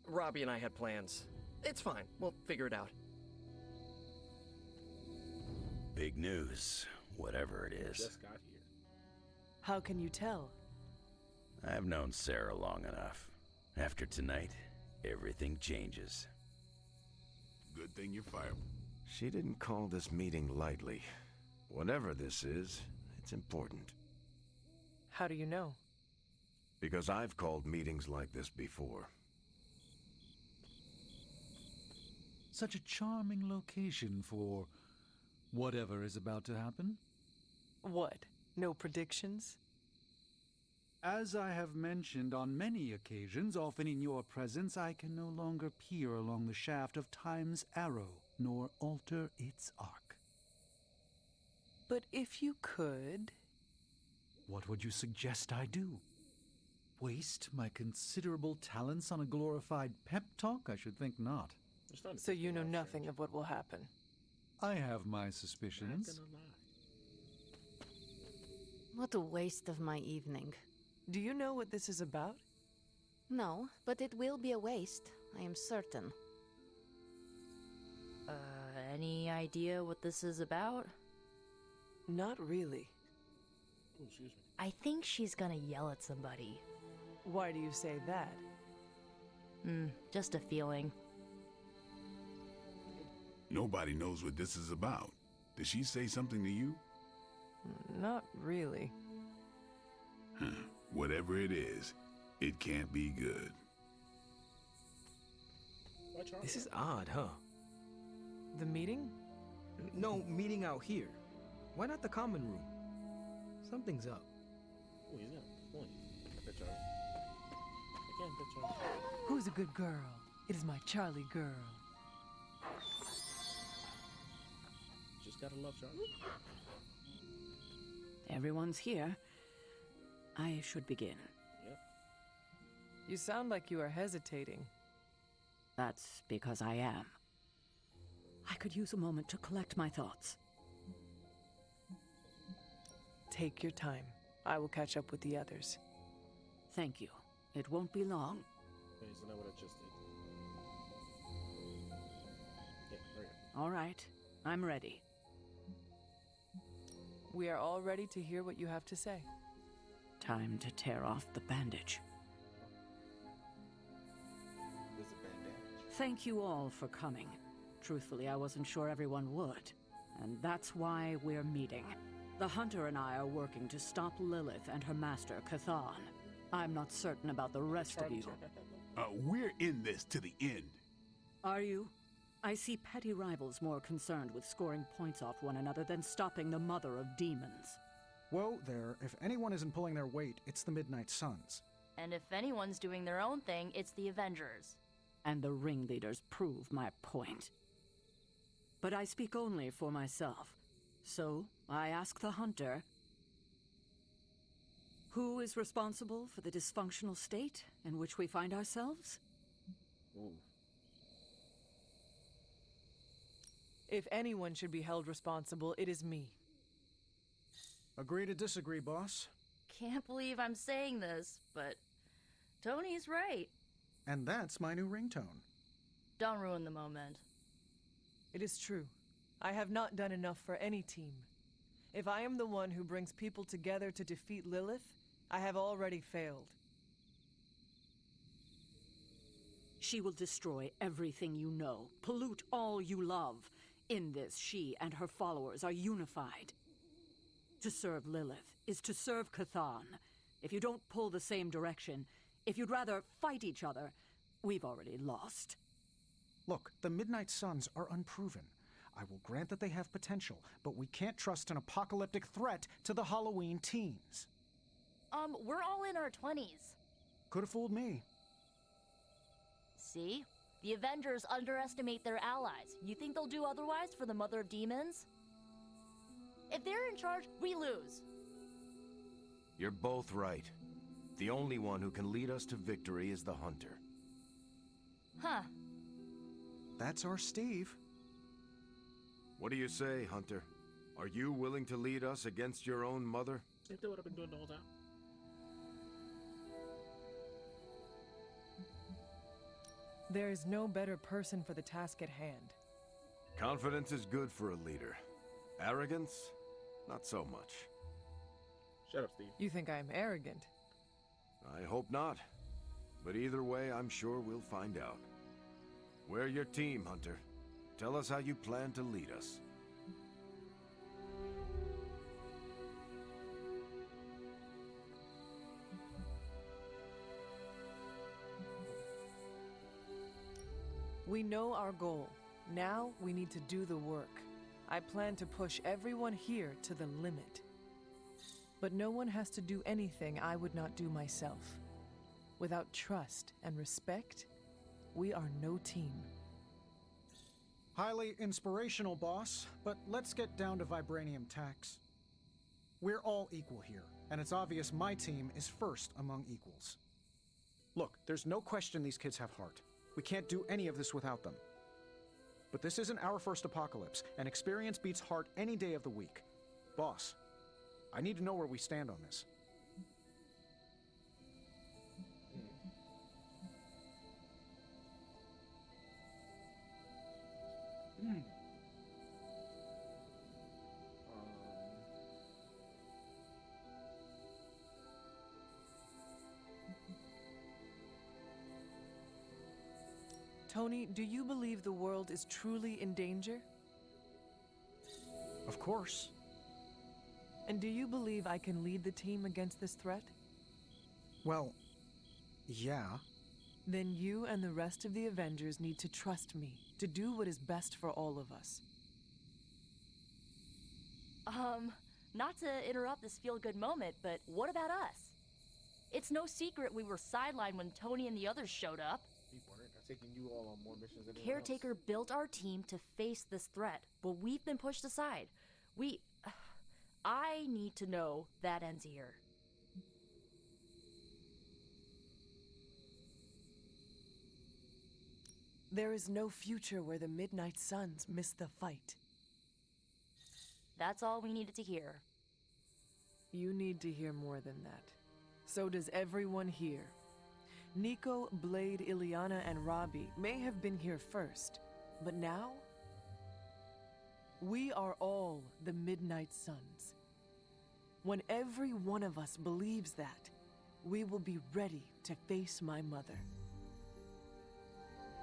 Robbie and I had plans. It's fine. We'll figure it out. Big news, whatever it is. Just got here. How can you tell? I've known Sarah long enough. After tonight, everything changes. Good thing you're fired. She didn't call this meeting lightly. Whatever this is, it's important. How do you know? Because I've called meetings like this before. Such a charming location for whatever is about to happen. What? No predictions? As I have mentioned on many occasions, often in your presence, I can no longer peer along the shaft of time's arrow, nor alter its arc. But if you could... What would you suggest I do? Waste my considerable talents on a glorified pep talk? I should think not. So you know nothing of what will happen? I have my suspicions. What a waste of my evening. Do you know what this is about? No, but it will be a waste, I am certain. Any idea what this is about? Not really. Oh, excuse me. I think she's gonna yell at somebody. Why do you say that? Just a feeling. Nobody knows what this is about. Did she say something to you? Not really. Huh. Whatever it is, it can't be good. This is odd, huh? The meeting? No, meeting out here. Why not the common room? Something's up. Oh, he's got a point. I bet y'all. Again, bet y'all. Who's a good girl? It is my Charlie girl. Just gotta love Charlie. Everyone's here. I should begin. Yep. You sound like you are hesitating. That's because I am. I could use a moment to collect my thoughts. Take your time. I will catch up with the others. Thank you. It won't be long. Okay, so now what I just did. Yeah, hurry up. All right. I'm ready. We are all ready to hear what you have to say. Time to tear off the bandage. There's a bandage. Thank you all for coming. Truthfully, I wasn't sure everyone would. And that's why we're meeting. The Hunter and I are working to stop Lilith and her master, Chthon. I'm not certain about the rest of you. We're in this to the end. Are you? I see petty rivals more concerned with scoring points off one another than stopping the mother of demons. Whoa there, if anyone isn't pulling their weight, it's the Midnight Suns. And if anyone's doing their own thing, it's the Avengers. And the ringleaders prove my point. But I speak only for myself. So, I ask the Hunter, who is responsible for the dysfunctional state in which we find ourselves? Ooh. If anyone should be held responsible, it is me. Agree to disagree, boss. Can't believe I'm saying this, but Tony's right. And that's my new ringtone. Don't ruin the moment. It is true. I have not done enough for any team. If I am the one who brings people together to defeat Lilith, I have already failed. She will destroy everything you know, pollute all you love. In this, she and her followers are unified. To serve Lilith is to serve Chthon. If you don't pull the same direction, if you'd rather fight each other, we've already lost. Look, the Midnight Suns are unproven. I will grant that they have potential, but we can't trust an apocalyptic threat to the Halloween teens. We're all in our 20s. Could have fooled me. See? The Avengers underestimate their allies. You think they'll do otherwise for the Mother of Demons? If they're in charge, we lose. You're both right. The only one who can lead us to victory is the Hunter. Huh. That's our Steve. What do you say, Hunter? Are you willing to lead us against your own mother? Ain't that what I've been doing the whole time? There is no better person for the task at hand. Confidence is good for a leader. Arrogance? Not so much. Shut up, Steve. You think I'm arrogant? I hope not. But either way, I'm sure we'll find out. We're your team, Hunter. Tell us how you plan to lead us. We know our goal. Now we need to do the work. I plan to push everyone here to the limit. But no one has to do anything I would not do myself. Without trust and respect, we are no team. Highly inspirational, boss, but let's get down to vibranium tax. We're all equal here, and it's obvious my team is first among equals. Look, there's no question these kids have heart. We can't do any of this without them. But this isn't our first apocalypse, and experience beats heart any day of the week. Boss, I need to know where we stand on this. Tony, do you believe the world is truly in danger? Of course. And do you believe I can lead the team against this threat? Well, yeah. Then you and the rest of the Avengers need to trust me to do what is best for all of us. Not to interrupt this feel-good moment, but what about us? It's no secret we were sidelined when Tony and the others showed up. We weren't. I'm taking you all on more missions than anyone Caretaker else. built our team to face this threat, but we've been pushed aside. I need to know that ends here. There is no future where the Midnight Suns miss the fight. That's all we needed to hear. You need to hear more than that. So does everyone here. Nico, Blade, Ileana, and Robbie may have been here first, but now, we are all the Midnight Suns. When every one of us believes that, we will be ready to face my mother.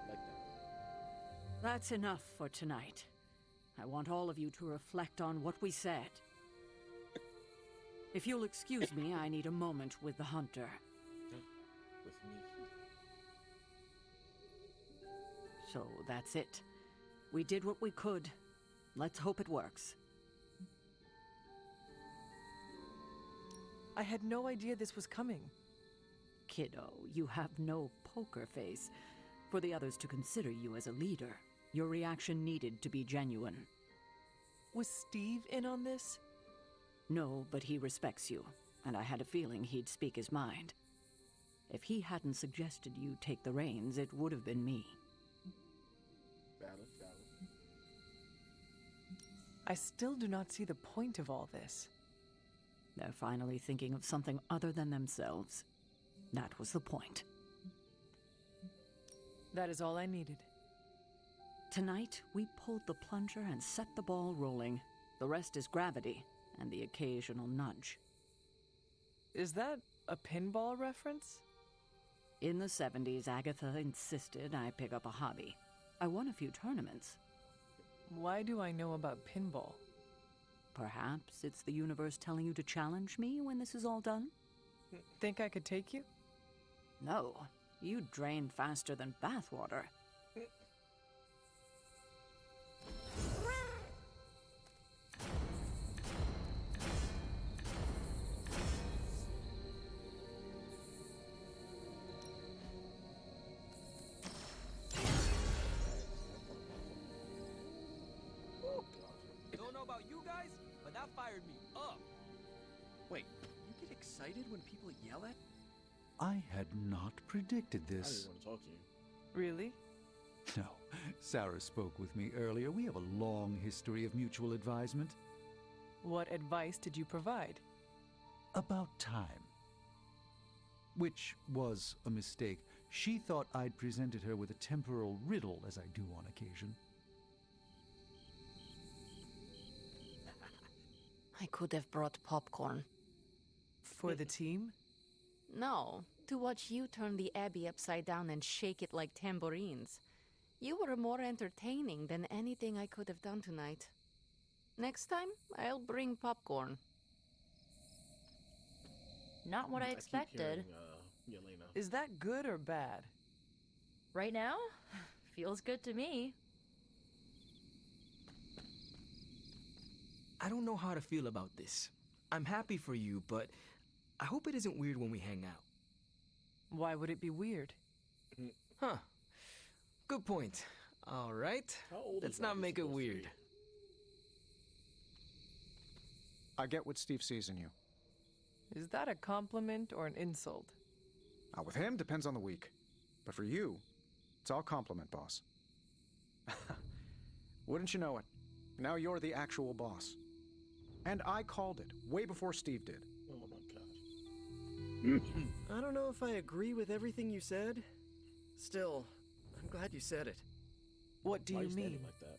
Like that. That's enough for tonight. I want all of you to reflect on what we said. If you'll excuse me, I need a moment with the hunter. With me. So that's it. We did what we could. Let's hope it works. I had no idea this was coming. Kiddo, you have no poker face. For the others to consider you as a leader, your reaction needed to be genuine. Was Steve in on this? No, but he respects you, and I had a feeling he'd speak his mind. If he hadn't suggested you take the reins, it would have been me. Valid. I still do not see the point of all this. They're finally thinking of something other than themselves. That was the point. That is all I needed. Tonight, we pulled the plunger and set the ball rolling. The rest is gravity and the occasional nudge. Is that a pinball reference? In the 70s, Agatha insisted I pick up a hobby. I won a few tournaments. Why do I know about pinball? Perhaps it's the universe telling you to challenge me when this is all done? Think I could take you? No, you drain faster than bathwater. Don't know about you guys, but that fired me up. Wait, you get excited when people yell at? I had not predicted I this. didn't want to talk to you. Really? No, Sarah spoke with me earlier. We have a long history of mutual advisement. What advice did you provide? About time. Which was a mistake. She thought I'd presented her with a temporal riddle, as I do on occasion. I could have brought popcorn. For the team? No, to watch you turn the Abbey upside down and shake it like tambourines. You were more entertaining than anything I could have done tonight. Next time, I'll bring popcorn. Not what I expected. Keep hearing, Yelena. Is that good or bad? Right now? Feels good to me. I don't know how to feel about this. I'm happy for you, but I hope it isn't weird when we hang out. Why would it be weird? Huh. Good point. All right. Let's not make it weird. I get what Steve sees in you. Is that a compliment or an insult? With him, depends on the week. But for you, it's all compliment, boss. Wouldn't you know it? Now you're the actual boss. And I called it, way before Steve did. Oh my god. I don't know if I agree with everything you said. Still, I'm glad you said it. What do Why you you standing mean? like that?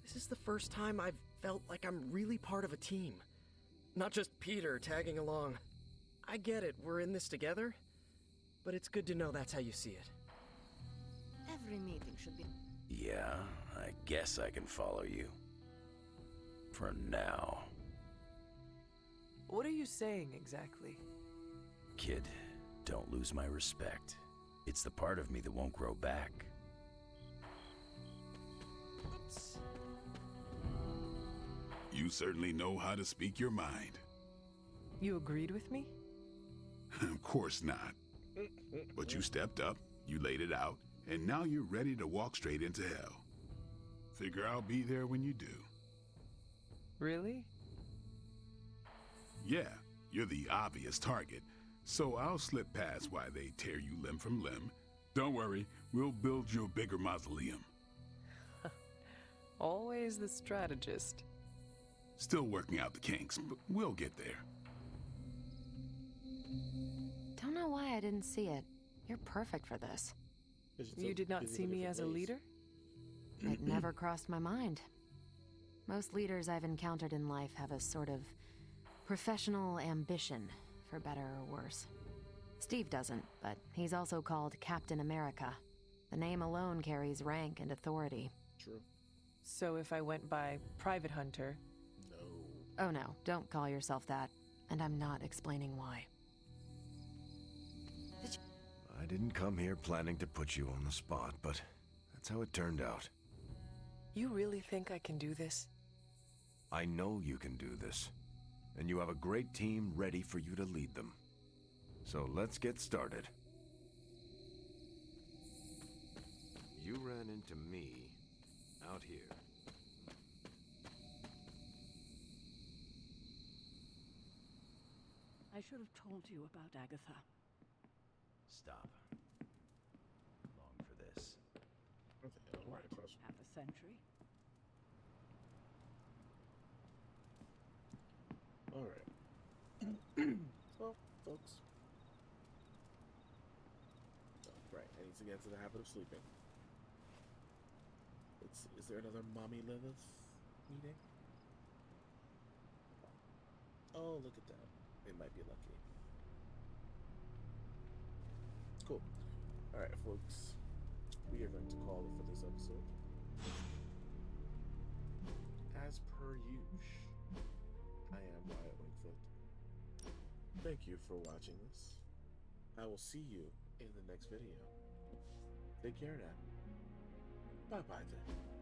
This is the first time I've felt like I'm really part of a team. Not just Peter tagging along. I get it, we're in this together. But it's good to know that's how you see it. Every meeting should be... Yeah, I guess I can follow you. For now. What are you saying exactly? Kid, don't lose my respect. It's the part of me that won't grow back. You certainly know how to speak your mind. You agreed with me? Of course not. But you stepped up, you laid it out, and now you're ready to walk straight into hell. Figure I'll be there when you do. Really? Yeah, you're the obvious target, so I'll slip past why they tear you limb from limb. Don't worry, we'll build you a bigger mausoleum. Always the strategist. Still working out the kinks, but we'll get there. Don't know why I didn't see it. You're perfect for this. You did not see me as a leader? It never crossed my mind. Most leaders I've encountered in life have a sort of professional ambition, for better or worse. Steve doesn't, but he's also called Captain America. The name alone carries rank and authority. True. So if I went by Private Hunter... No. Oh no, don't call yourself that. And I'm not explaining why. I didn't come here planning to put you on the spot, but that's how it turned out. You really think I can do this? I know you can do this, and you have a great team ready for you to lead them. So let's get started. You ran into me out here. I should have told you about Agatha. Stop. Long for this. What the hell? Right across. Half a century? Alright. Well, folks. Oh, right, I need to get into the habit of sleeping. Let's see, is there another Mommy Lilith meeting? Oh, look at that. It might be lucky. Cool. Alright, folks. We are going to call it for this episode. As per usual, I am Wyatt Wingfoot. Thank you for watching this. I will see you in the next video. Take care now. Bye-bye then.